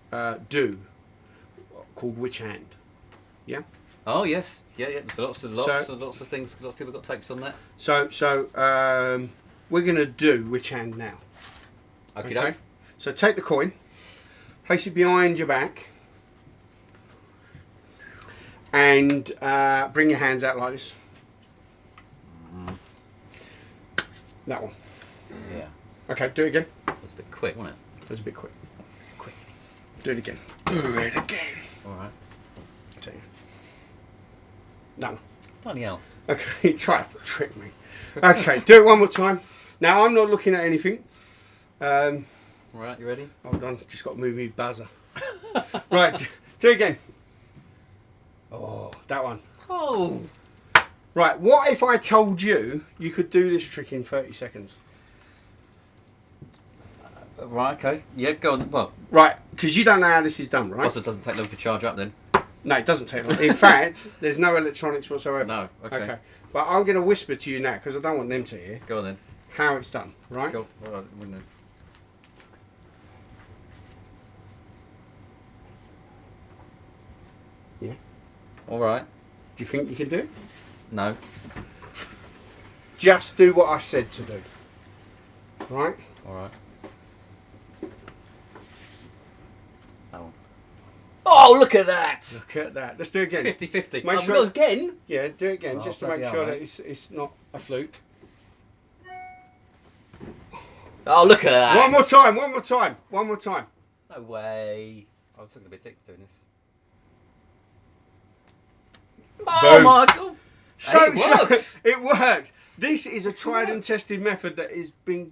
do called witch hand. Yeah. Oh yes, yeah. There's lots of things. Lots of people got takes on that. So we're gonna do witch hand now. Okay. So take the coin, place it behind your back, and bring your hands out like this. That one. Yeah. Okay, do it again. That was a bit quick, wasn't it? That's a bit quick. It's quick. Do it again. Do it again. All right. Take it. That one. Bloody hell. Okay, try to trick me. Okay, do it one more time. Now I'm not looking at anything. All right, you ready? Hold on, just got to move my buzzer. Right, do it again. Oh, that one. Oh. Right, what if I told you you could do this trick in 30 seconds? Right. Okay. Yeah. Go on. Well, Right, because you don't know how this is done, right? also doesn't take long to charge up then. No, it doesn't take long. In fact, there's no electronics whatsoever. No. Okay. But I'm going to whisper to you now, because I don't want them to hear, Go on then. how it's done, right? Go. All right. We know. Yeah. All right. Do you think you can do it? No. Just do what I said to do. Right? All right. Oh, look at that! Look at that. Let's do it again. 50-50. Make Oh, sure- again? Yeah, do it again, Oh, just to make bloody sure hell, that mate. it's not a fluke. Oh, look at that! One more time, one more time, one more time. No way. I was looking a bit dick doing this. Oh Boom. my god! So It works. it works. This is a tried and tested method that has been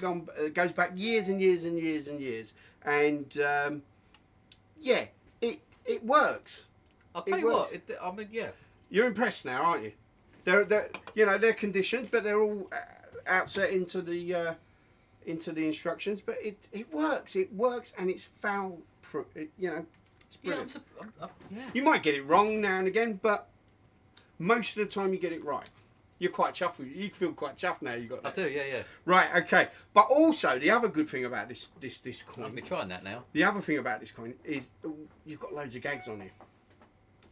goes back years and years and years and years, and yeah, it works. I'll tell It you works. what. I mean, yeah. You're impressed now, aren't you? They're conditions, but they're all outset into the instructions. But it works. It works, and it's foul proof. It's brilliant. Yeah. You might get it wrong now and again, but most of the time you get it right. You're quite chuffed. You feel quite chuffed now. You got that. I do. Yeah. Right. Okay. But also the other good thing about this coin. I'll be trying that now. The other thing about this coin is you've got loads of gags on here.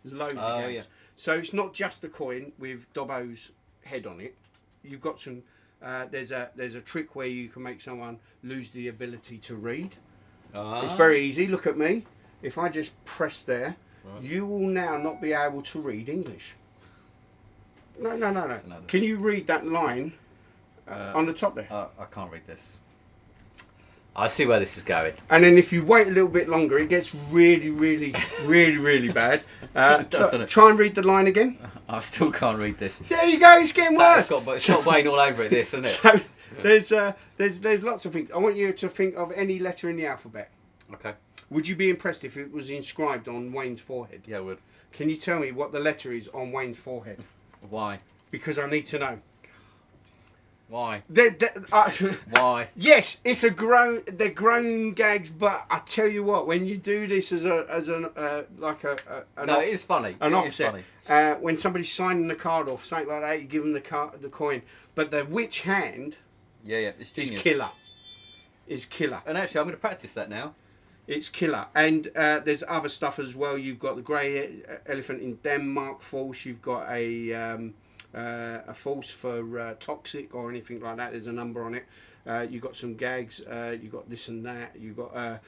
Loads of gags. Yeah. So it's not just a coin with Dobbo's head on it. You've got some. There's a trick where you can make someone lose the ability to read. It's very easy. Look at me. If I just press there, you will now not be able to read English. No. Can you read that line on the top there? I can't read this. I see where this is going. And then if you wait a little bit longer, it gets really, really, really, really bad. It does, doesn't it? Try and read the line again. I still can't read this. There you go. It's getting worse. It's got Wayne all over it, this, isn't it? So there's lots of things. I want you to think of any letter in the alphabet. Okay. Would you be impressed if it was inscribed on Wayne's forehead? Yeah, I would. Can you tell me what the letter is on Wayne's forehead? Why? Because I need to know. Why? Why? Yes, it's they're grown gags, but I tell you what, when you do this as an it is funny. An it offset. Is funny. When somebody's signing the card off, something like that, you give them the coin. But the which hand it's is genius. killer. Is killer. And actually, I'm going to practice that now. It's killer. And there's other stuff as well. You've got the grey elephant in Denmark false. You've got a false for toxic or anything like that. There's a number on it. You've got some gags. You've got this and that. You've got I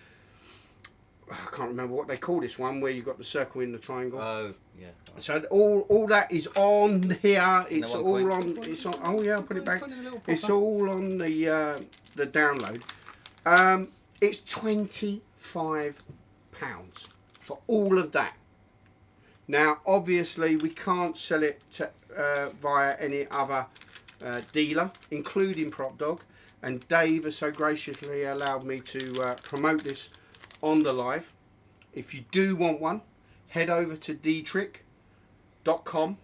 can't remember what they call this one where you've got the circle in the triangle. Oh yeah. So all that is on here. It's No all on. It's on. Oh yeah, I'll put it back. It's all on the download. It's £25 for all of that. Now, obviously, we can't sell it via any other dealer, including PropDog. And Dave has so graciously allowed me to promote this on the live. If you do want one, head over to dtrick.com.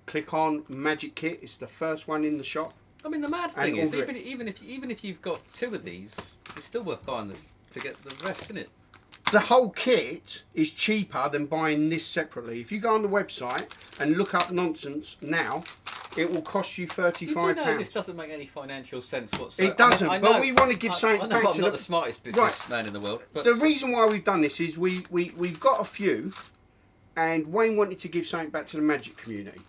Click on Magic Kit. It's the first one in the shop. I mean, the mad thing is, even if you've got two of these, it's still worth buying this to get the rest, isn't it? The whole kit is cheaper than buying this separately. If you go on the website and look up nonsense now, it will cost you £35. You do know this doesn't make any financial sense whatsoever. It doesn't, I but know, we want to give something back I'm to not the smartest businessman in the world. But the reason why we've done this is we've got a few, and Wayne wanted to give something back to the magic community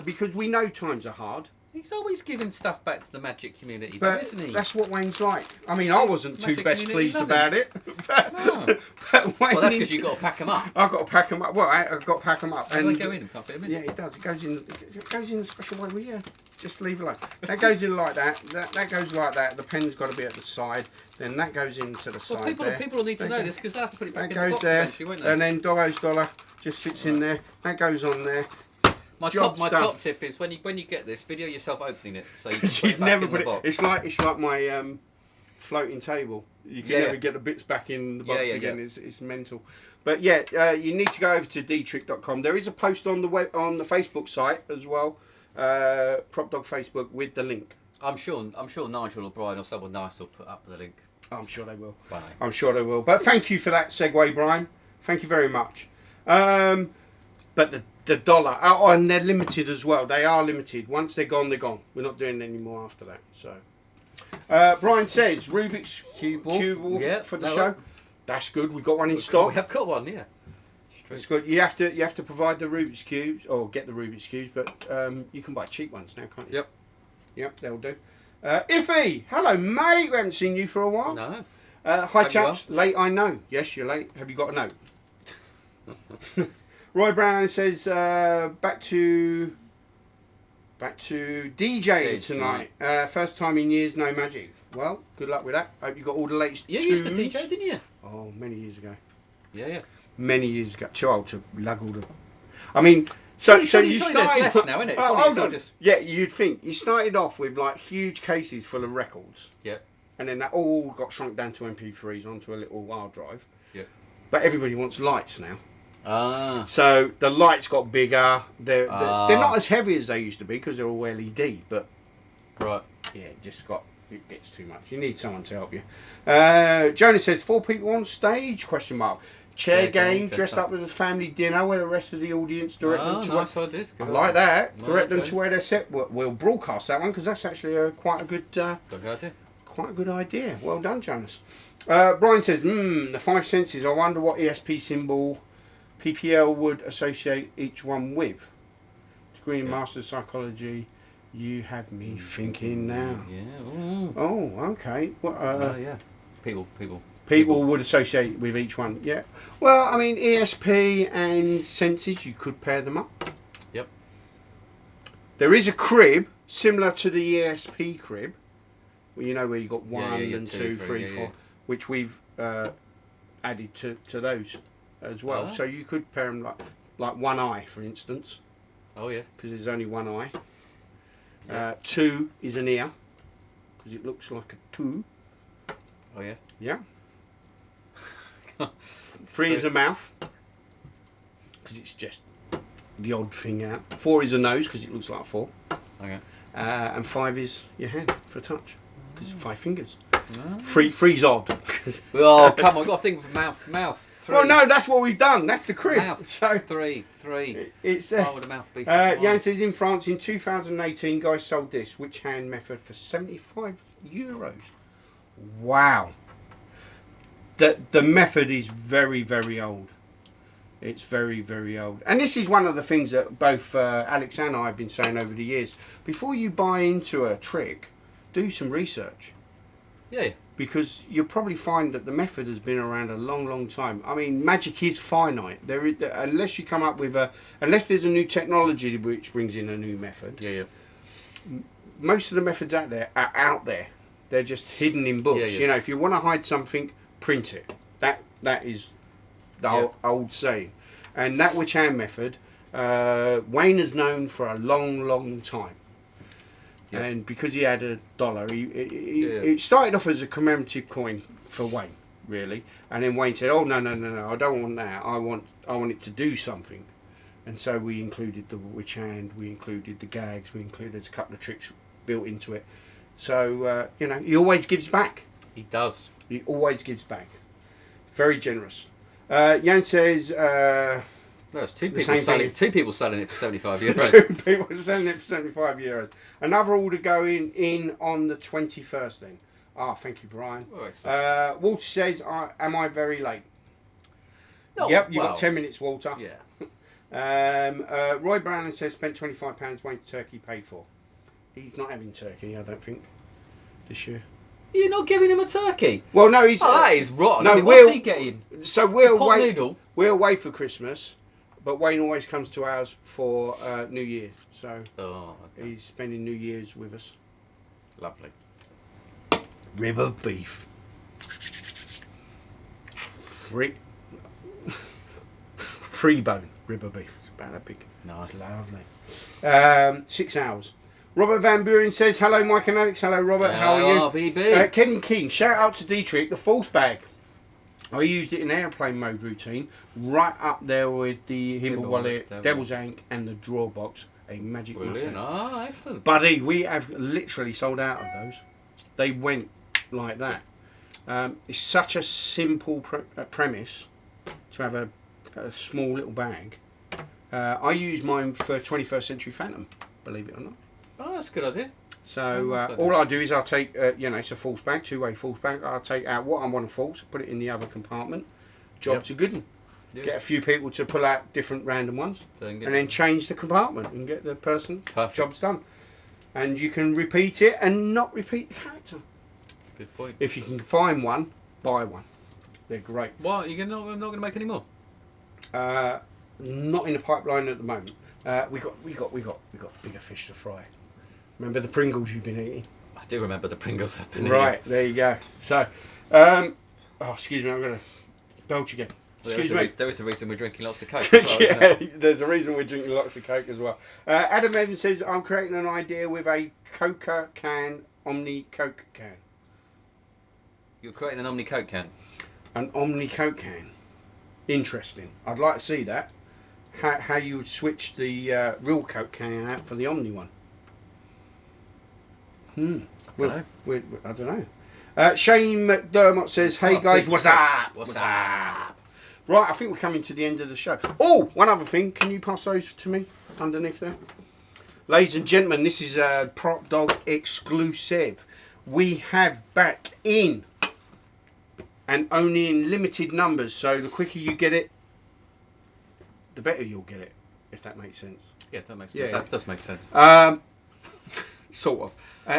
because we know times are hard. He's always giving stuff back to the magic community, But isn't he? that's what Wayne's like. I mean, I wasn't too Magic best community pleased love about it. But, No. but Wayne Well, that's needs- because you've got to pack them up. I've got to pack them up. Well, I've got to pack them up. How do they go in? You can't fit them in. Yeah, it does. It goes in a special way. Well, yeah, just leave it alone. That goes in like that. That goes like that. The pen's got to be at the side. Then that goes into the Well, side there. people will need to know this because they have to put it back That in the goes box there, eventually, won't they? and then Dobbo's dollar just sits in there. That goes on there. My Job's done. top tip is when you get this, video yourself opening it so you can put it You'd back never in put the it. box. It's like my floating table. You can never get the bits back in the box again. It's mental. But yeah, you need to go over to dtrick.com. There is a post on the Facebook site as well, PropDog Facebook with the link. I'm sure Nigel or Brian or someone nice will put up the link. I'm sure they will. Bye. I'm sure they will. But thank you for that segue, Brian. Thank you very much. But the dollar, and they're limited as well. They are limited. Once they're gone, they're gone. We're not doing any more after that. So, Brian says Rubik's Cube for the show. That's good. We got one in stock. We have got one, yeah. It's good. You have to provide the Rubik's cubes or get the Rubik's cubes, but you can buy cheap ones now, can't you? Yep. Yep, they'll do. Iffy, hello mate. We haven't seen you for a while. No. Hi chaps. Late, I know. Yes, you're late. Have you got a note? Roy Brown says back to DJing tonight. First time in years, no magic. Well, good luck with that. Hope you got all the latest You used to tunes. DJ, didn't you? Oh, many years ago. Yeah. Many years ago. Too old to lug all the... I mean, so you Surely started... there's less now, isn't it? Oh, Surely hold it's not on. just- Yeah, you'd think. You started off with like huge cases full of records. Yeah. And then that all got shrunk down to MP3s onto a little hard drive. Yeah. But everybody wants lights now. Ah. So the lights got bigger. They're not as heavy as they used to be because they're all LED. But Right. yeah, it gets too much. You need someone to help you. Jonah says 4 people on stage? Question mark. Chair game, dressed up as a family dinner where the rest of the audience direct them to nice idea. I like that. Right, Direct them okay. to where they're set. We'll broadcast that one because that's actually quite a good idea. quite a good idea. Well done, Jonas. Brian says, the 5 senses. I wonder what ESP symbol PPL would associate each one with. Degree in Master of Psychology. You have me thinking now. Yeah. Ooh. Oh, okay. Well, Yeah. People would associate with each one. Yeah. Well, I mean, ESP and senses, you could pair them up. Yep. There is a crib similar to the ESP crib. Well, you know where you got 1 and 2, 3, 4, which we've added to those as well. Ah. So you could pair them like one eye, for instance, Oh yeah. because there's only one eye. Yeah. 2 is an ear, because it looks like a 2. Oh yeah. Yeah. 3 is a mouth, because it's just the odd thing out. 4 is a nose, because it looks like 4. Okay. And 5 is your hand for a touch, because it's 5 fingers. No. 3's odd. Oh come on! I've got to think of mouth. 3. Well, no, that's what we've done. That's the crib. Mouth. So 3. it's Why would a mouth be? Jan says in France in 2018, guys sold this witch hand method for €75. Wow. The method is very, very old. It's very, very old. And this is one of the things that both Alex and I have been saying over the years. Before you buy into a trick, do some research. Yeah. Because you'll probably find that the method has been around a long, long time. I mean, magic is finite. Unless you come up with unless there's a new technology which brings in a new method. Yeah. Most of the methods out there are out there. They're just hidden in books. Yeah. You know, if you want to hide something, print it. That is the old saying. And that witch hand method, Wayne has known for a long, long time. Yeah. And because he had $1, it started off as a commemorative coin for Wayne, really. And then Wayne said, "Oh no, I don't want that. I want it to do something." And so we included the witch hand, we included the gags, there's a couple of tricks built into it. So he always gives back. He does. He always gives back. Very generous. Jan says. No, it's two people selling it for €75. 2 people selling it for €75. Another order going in on the 21st then. Thank you, Brian. Oh, Walter says, am I very late? No, Yep, you've got 10 minutes, Walter. Yeah. Roy Brown says, spent £25 Wayne's turkey paid for. He's not having turkey, I don't think, this year. You're not giving him a turkey? Well, no, he's... that is rotten. No, I mean, what's he getting? So we'll pot noodle? We're away for Christmas, but Wayne always comes to ours for New Year. So he's spending New Year's with us. Lovely. Ribber beef. Free bone ribber beef. It's about that big. Nice. It's lovely. 6 hours. Robert Van Buren says, hello Mike and Alex. Hello Robert, how are you? RVB. Kevin Keane, shout out to Dietrich, the false bag. I used it in airplane mode routine, right up there with the Himble Wallet, Devil's Ank and the drawer box, a magic mustache. Excellent. Buddy, we have literally sold out of those. They went like that. It's such a simple premise to have a small little bag. I use mine for 21st Century Phantom, believe it or not. Oh, that's a good idea. So all I do is I'll take, it's a false bag, two-way false bag. I'll take out what I want to false, put it in the other compartment. Job's a good one. Yep. Get a few people to pull out different random ones, and then change the compartment and get the person. Perfect. Job's done. And you can repeat it and not repeat the character. Good point. If you can find one, buy one. They're great. Why are you not going to make any more? Not in the pipeline at the moment. We got bigger fish to fry. Remember the Pringles you've been eating? I do remember the Pringles I've been eating. Right, there you go. So, Oh, excuse me, I'm going to belch again. Well, Excuse me. there is a reason we're drinking lots of Coke as well, isn't Yeah, there's a reason we're drinking lots of Coke as well. Adam Evans says, I'm creating an idea with a Coca can, Omni Coke can. You're creating an Omni Coke can? An Omni Coke can. Interesting. I'd like to see that. How you would switch the real Coke can out for the Omni one. I don't know. Shane McDermott says, hey guys, what's up? What's up? Right, I think we're coming to the end of the show. Oh, one other thing. Can you pass those to me underneath there? Ladies and gentlemen, this is a PropDog exclusive. We have back in, and only in limited numbers. So the quicker you get it, the better you'll get it, if that makes sense. Yeah, that does make sense. Sort of.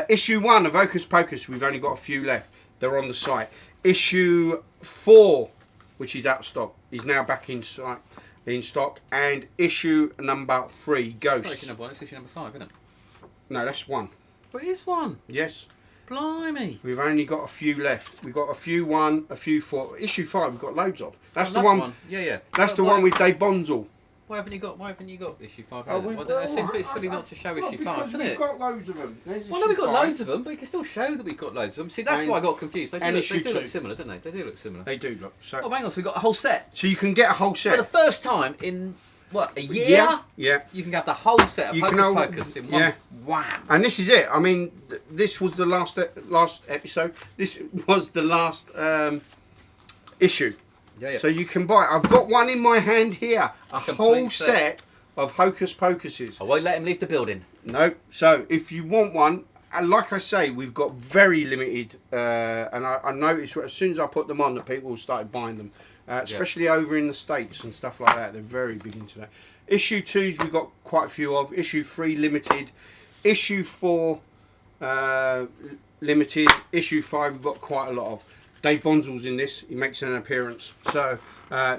Issue 1 of Hocus Pocus, we've only got a few left. They're on the site. Issue 4, which is out of stock, is now back in stock. And issue number 3, Ghost. It's not issue number 1, it's issue number 5, isn't it? No, that's 1. But it is 1. Yes. Blimey. We've only got a few left. We've got a few 1, a few 4. Issue 5, we've got loads of. That's the one. Yeah. That's the one with Dave Bonzel. Why haven't you got issue 5? It seems a bit silly not to show issue 5, doesn't it? We've got loads of them. Well, no, we've got loads of them, but you can still show that we've got loads of them. See, that's why I got confused. They do look similar, don't they? They do look similar. They do look. So, hang on, so we've got a whole set. So you can get a whole set. For the first time in, a year? Yeah. You can have the whole set of Hocus Pocus in one wham. And this is it. I mean, this was the last episode. This was the last issue. Yeah. So you can buy. I've got one in my hand here. A whole set of Hocus Pocuses. I won't let him leave the building. No. So if you want one, and like I say, we've got very limited. And I noticed as soon as I put them on, that people started buying them, especially over in the States and stuff like that. They're very big into that. Issue 2s we've got quite a few of. Issue 3 limited. Issue 4 limited. Issue 5 we've got quite a lot of. Dave Bonzel's in this. He makes an appearance. So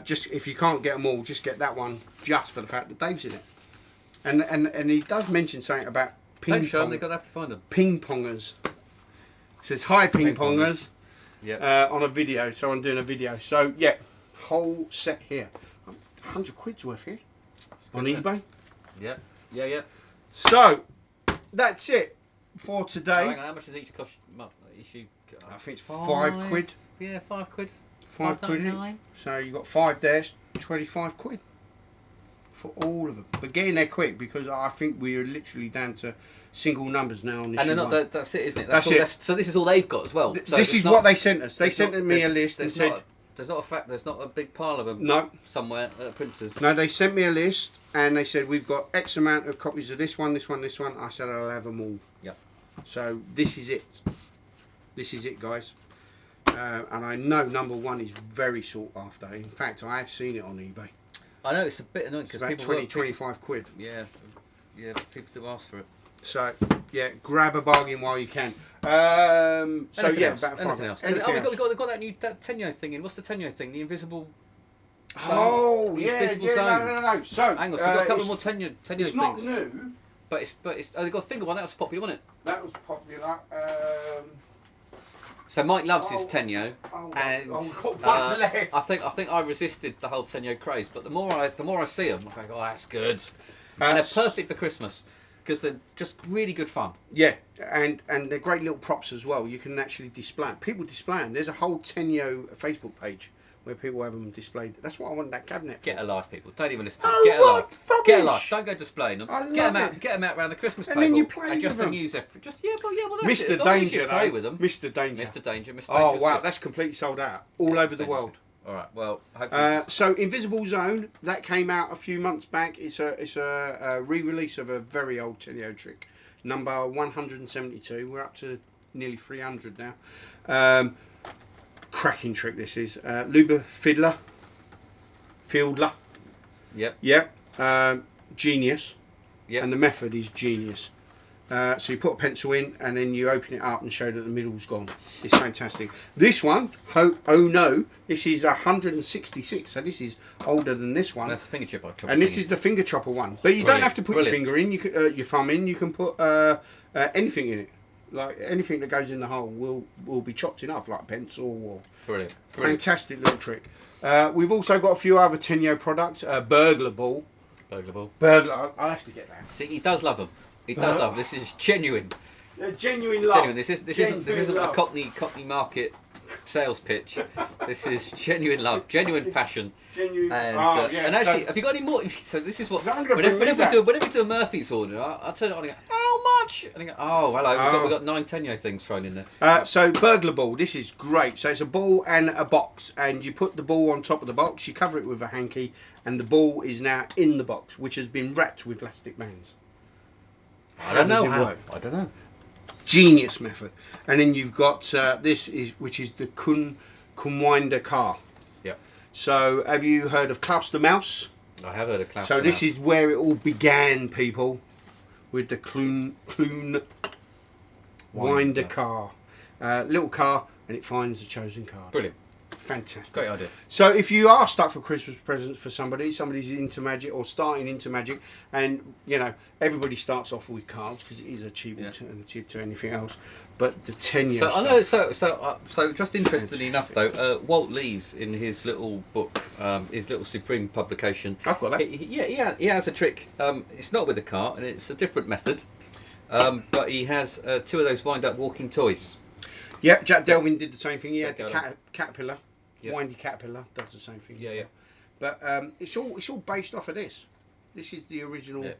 just if you can't get them all, just get that one just for the fact that Dave's in it. And he does mention something about Don't show them, they've got to have to find them. Ping pongers. He says hi ping pongers. Yeah. On a video. So I'm doing a video. So yeah, whole set here. 100 quid's worth here on eBay. Yeah. So that's it for today. Oh, hang on, how much does each cost? I think it's 5 quid. Yeah, 5 quid. 5 quid. So you got 5 there, 25 quid for all of them. But getting there quick, because I think we're literally down to single numbers now on this. And they're not. That's it, isn't it? That's it. So this is all they've got as well. So this is what they sent us. They sent me a list and said. There's not a big pile of them. No. Somewhere at printers. No, they sent me a list and they said we've got X amount of copies of this one. I said I'll have them all. Yep. So this is it. This is it, guys. And I know number 1 is very sought after. In fact, I have seen it on eBay. I know it's a bit annoying because people 25 quid. Yeah, people do ask for it. So yeah, grab a bargain while you can. About Anything else? Anything else? We've got that Tenyo thing in. What's the Tenyo thing? The invisible. Oh yeah. No. So hang on, so we've got a couple more Tenyo things. It's not new. But it's. Oh, they got the finger one. That was popular, wasn't it? That was popular. So Mike loves his Tenyo, and I think I resisted the whole Tenyo craze. But the more I see them, I go, oh, that's good, and they're perfect for Christmas because they're just really good fun. Yeah, and they're great little props as well. You can actually display them. People display them. There's a whole Tenyo Facebook page where people have them displayed. That's what I want that cabinet for. Get a life, people. Don't even listen to it. Get a life. Get a life. Don't go displaying them. Get them out around the Christmas table. And then you play and just with them. amuse everyone. Well, that's Mr. it. Danger, play with them. Mr. Danger. Mr. Danger. Oh wow, that's completely sold out all over the world. All right. Well, hopefully. So Invisible Zone, that came out a few months back. It's a re-release of a very old Tenyo trick, number 172. We're up to nearly 300 now. Cracking trick this is. Luba Fiedler. Yep. Genius. Yep. And the method is genius. So you put a pencil in and then you open it up and show that the middle's gone. It's fantastic. This one, oh no, this is 166. So this is older than this one. That's the finger chopper. And this is the finger chopper one. But you don't have to put your finger in, you can, your thumb in. You can put anything in it. Like anything that goes in the hole will be chopped in half, like a pencil or. Brilliant. Fantastic little trick. We've also got a few other Tenyo products. Burglar ball. Burglar ball. Burglar. I have to get that. See, he does love them. He does love them. This is genuine. Genuine love. Genuine. This isn't a Cockney market sales pitch. This is genuine love, genuine passion. Genuine. And actually, have you got any more? So this is what. Whenever we do a Murphy's order, I turn it on and go, how much? And I go, oh, hello. We've got 9 Tenyo things thrown in there. So burglar ball. This is great. So it's a ball and a box, and you put the ball on top of the box. You cover it with a hanky, and the ball is now in the box, which has been wrapped with elastic bands. I don't know how. I don't know. Genius method. And then you've got which is the Kunwinder car. Yep. So have you heard of Klaus the Mouse? I have heard of Klaus. So this is where it all began, people, with the Clun Winder car. Little car, and it finds the chosen card. Brilliant. Fantastic. Great idea. So if you are stuck for Christmas presents for somebody's into magic or starting into magic, and you know everybody starts off with cards because it is a cheap alternative to anything else, but the Tenyo So stuff, I know. So just interestingly enough, though, Walt Lees in his little book, his little Supreme publication. I've got that. He has a trick. It's not with a car, and it's a different method. But he has 2 of those wind-up walking toys. Yep, Jack Delvin did the same thing. He had the Delvin. caterpillar. Yep. Windy Caterpillar does the same thing. Yeah, yeah. But it's all based off of this. This is the original. Yeah.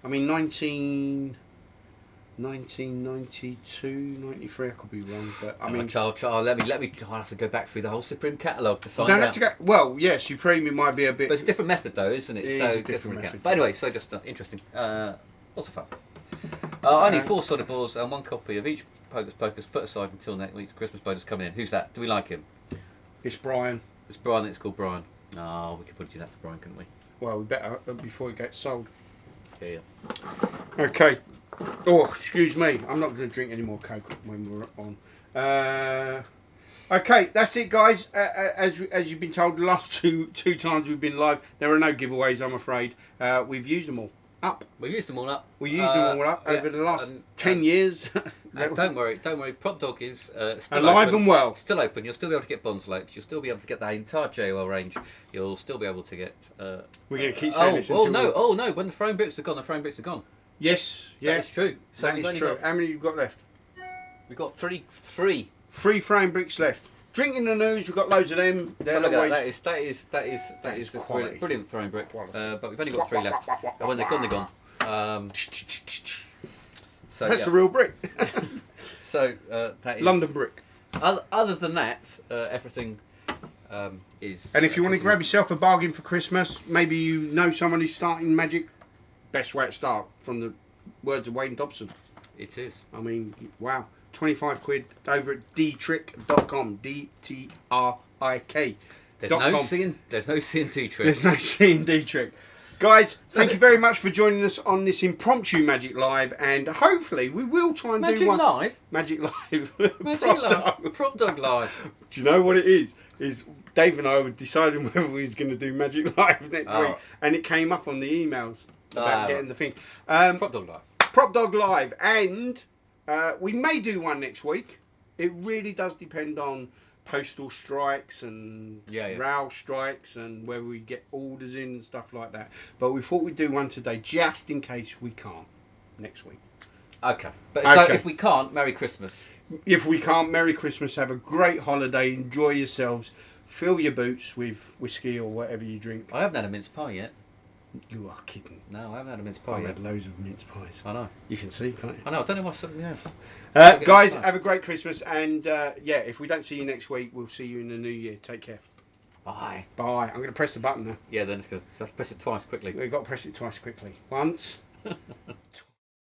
I mean, 1992, 93. I could be wrong, but I mean, Charles, let me. I'll have to go back through the whole Supreme catalogue to find don't out. have to go. Well, yeah, Supreme it might be a bit. But it's a different method, though, isn't it? It So is a different method. But anyway, so just interesting. Lots of fun. I need 4 solid balls and 1 copy of each Pocus Pocus put aside until next week's Christmas bonus coming in. Who's that? Do we like him? It's Brian. It's Brian. It's called Brian. Oh, we could probably do that for Brian, couldn't we? Well, we better before it gets sold. Yeah. Okay. Oh, excuse me. I'm not going to drink any more Coke when we're on. Okay, that's it, guys. As you've been told, the last two times we've been live, there are no giveaways, I'm afraid. We've used them all up. We used them all up. We used them all up over the last 10 years. Don't worry. PropDog is still alive open. and well. Still open. You'll still be able to get Bonslopes. You'll still be able to get the entire JOL range. You'll still be able to get. We're going to keep saying this. Oh no! When the frame bricks are gone, the frame bricks are gone. Yes. That is true. So that is true. How many you got left? We've got three. 3 frame bricks left. Drinking the news. We've got loads of them. So look at that is a quality. brilliant frame brick. Quality. But we've only got 3 left. And when they're gone, they're gone. So that's a real brick. So that is London brick. Other than that, everything is. And if you want to grab yourself a bargain for Christmas, maybe you know someone who's starting magic. Best way to start, from the words of Wayne Dobson. It is. I mean, wow. 25 quid over at dtrick.com. D-T-R-I-K. There's no C&D trick. There's no C&D trick. Guys, thank you very much for joining us on this impromptu Magic Live, and hopefully we will try and do one. Magic Live? PropDog Live. Do you know what it is? Is Dave and I were deciding whether we was going to do Magic Live next week, and it came up on the emails about getting the thing. PropDog Live. PropDog Live, and we may do one next week. It really does depend on postal strikes and rail strikes and where we get orders in and stuff like that. But we thought we'd do one today just in case we can't next week. Okay. So if we can't, Merry Christmas. If we can't, Merry Christmas. Have a great holiday. Enjoy yourselves. Fill your boots with whiskey or whatever you drink. I haven't had a mince pie yet. You are kidding. No, I haven't had a mince pie I yet. had loads of mince pies. I know. You can see, can't you? I know. I don't know what's something. Yeah. Guys, have a great Christmas, and if we don't see you next week, we'll see you in the new year. Take care. Bye. Bye. I'm going to press the button now. Yeah, then it's good. Let's press it twice quickly. We've got to press it twice quickly. Once.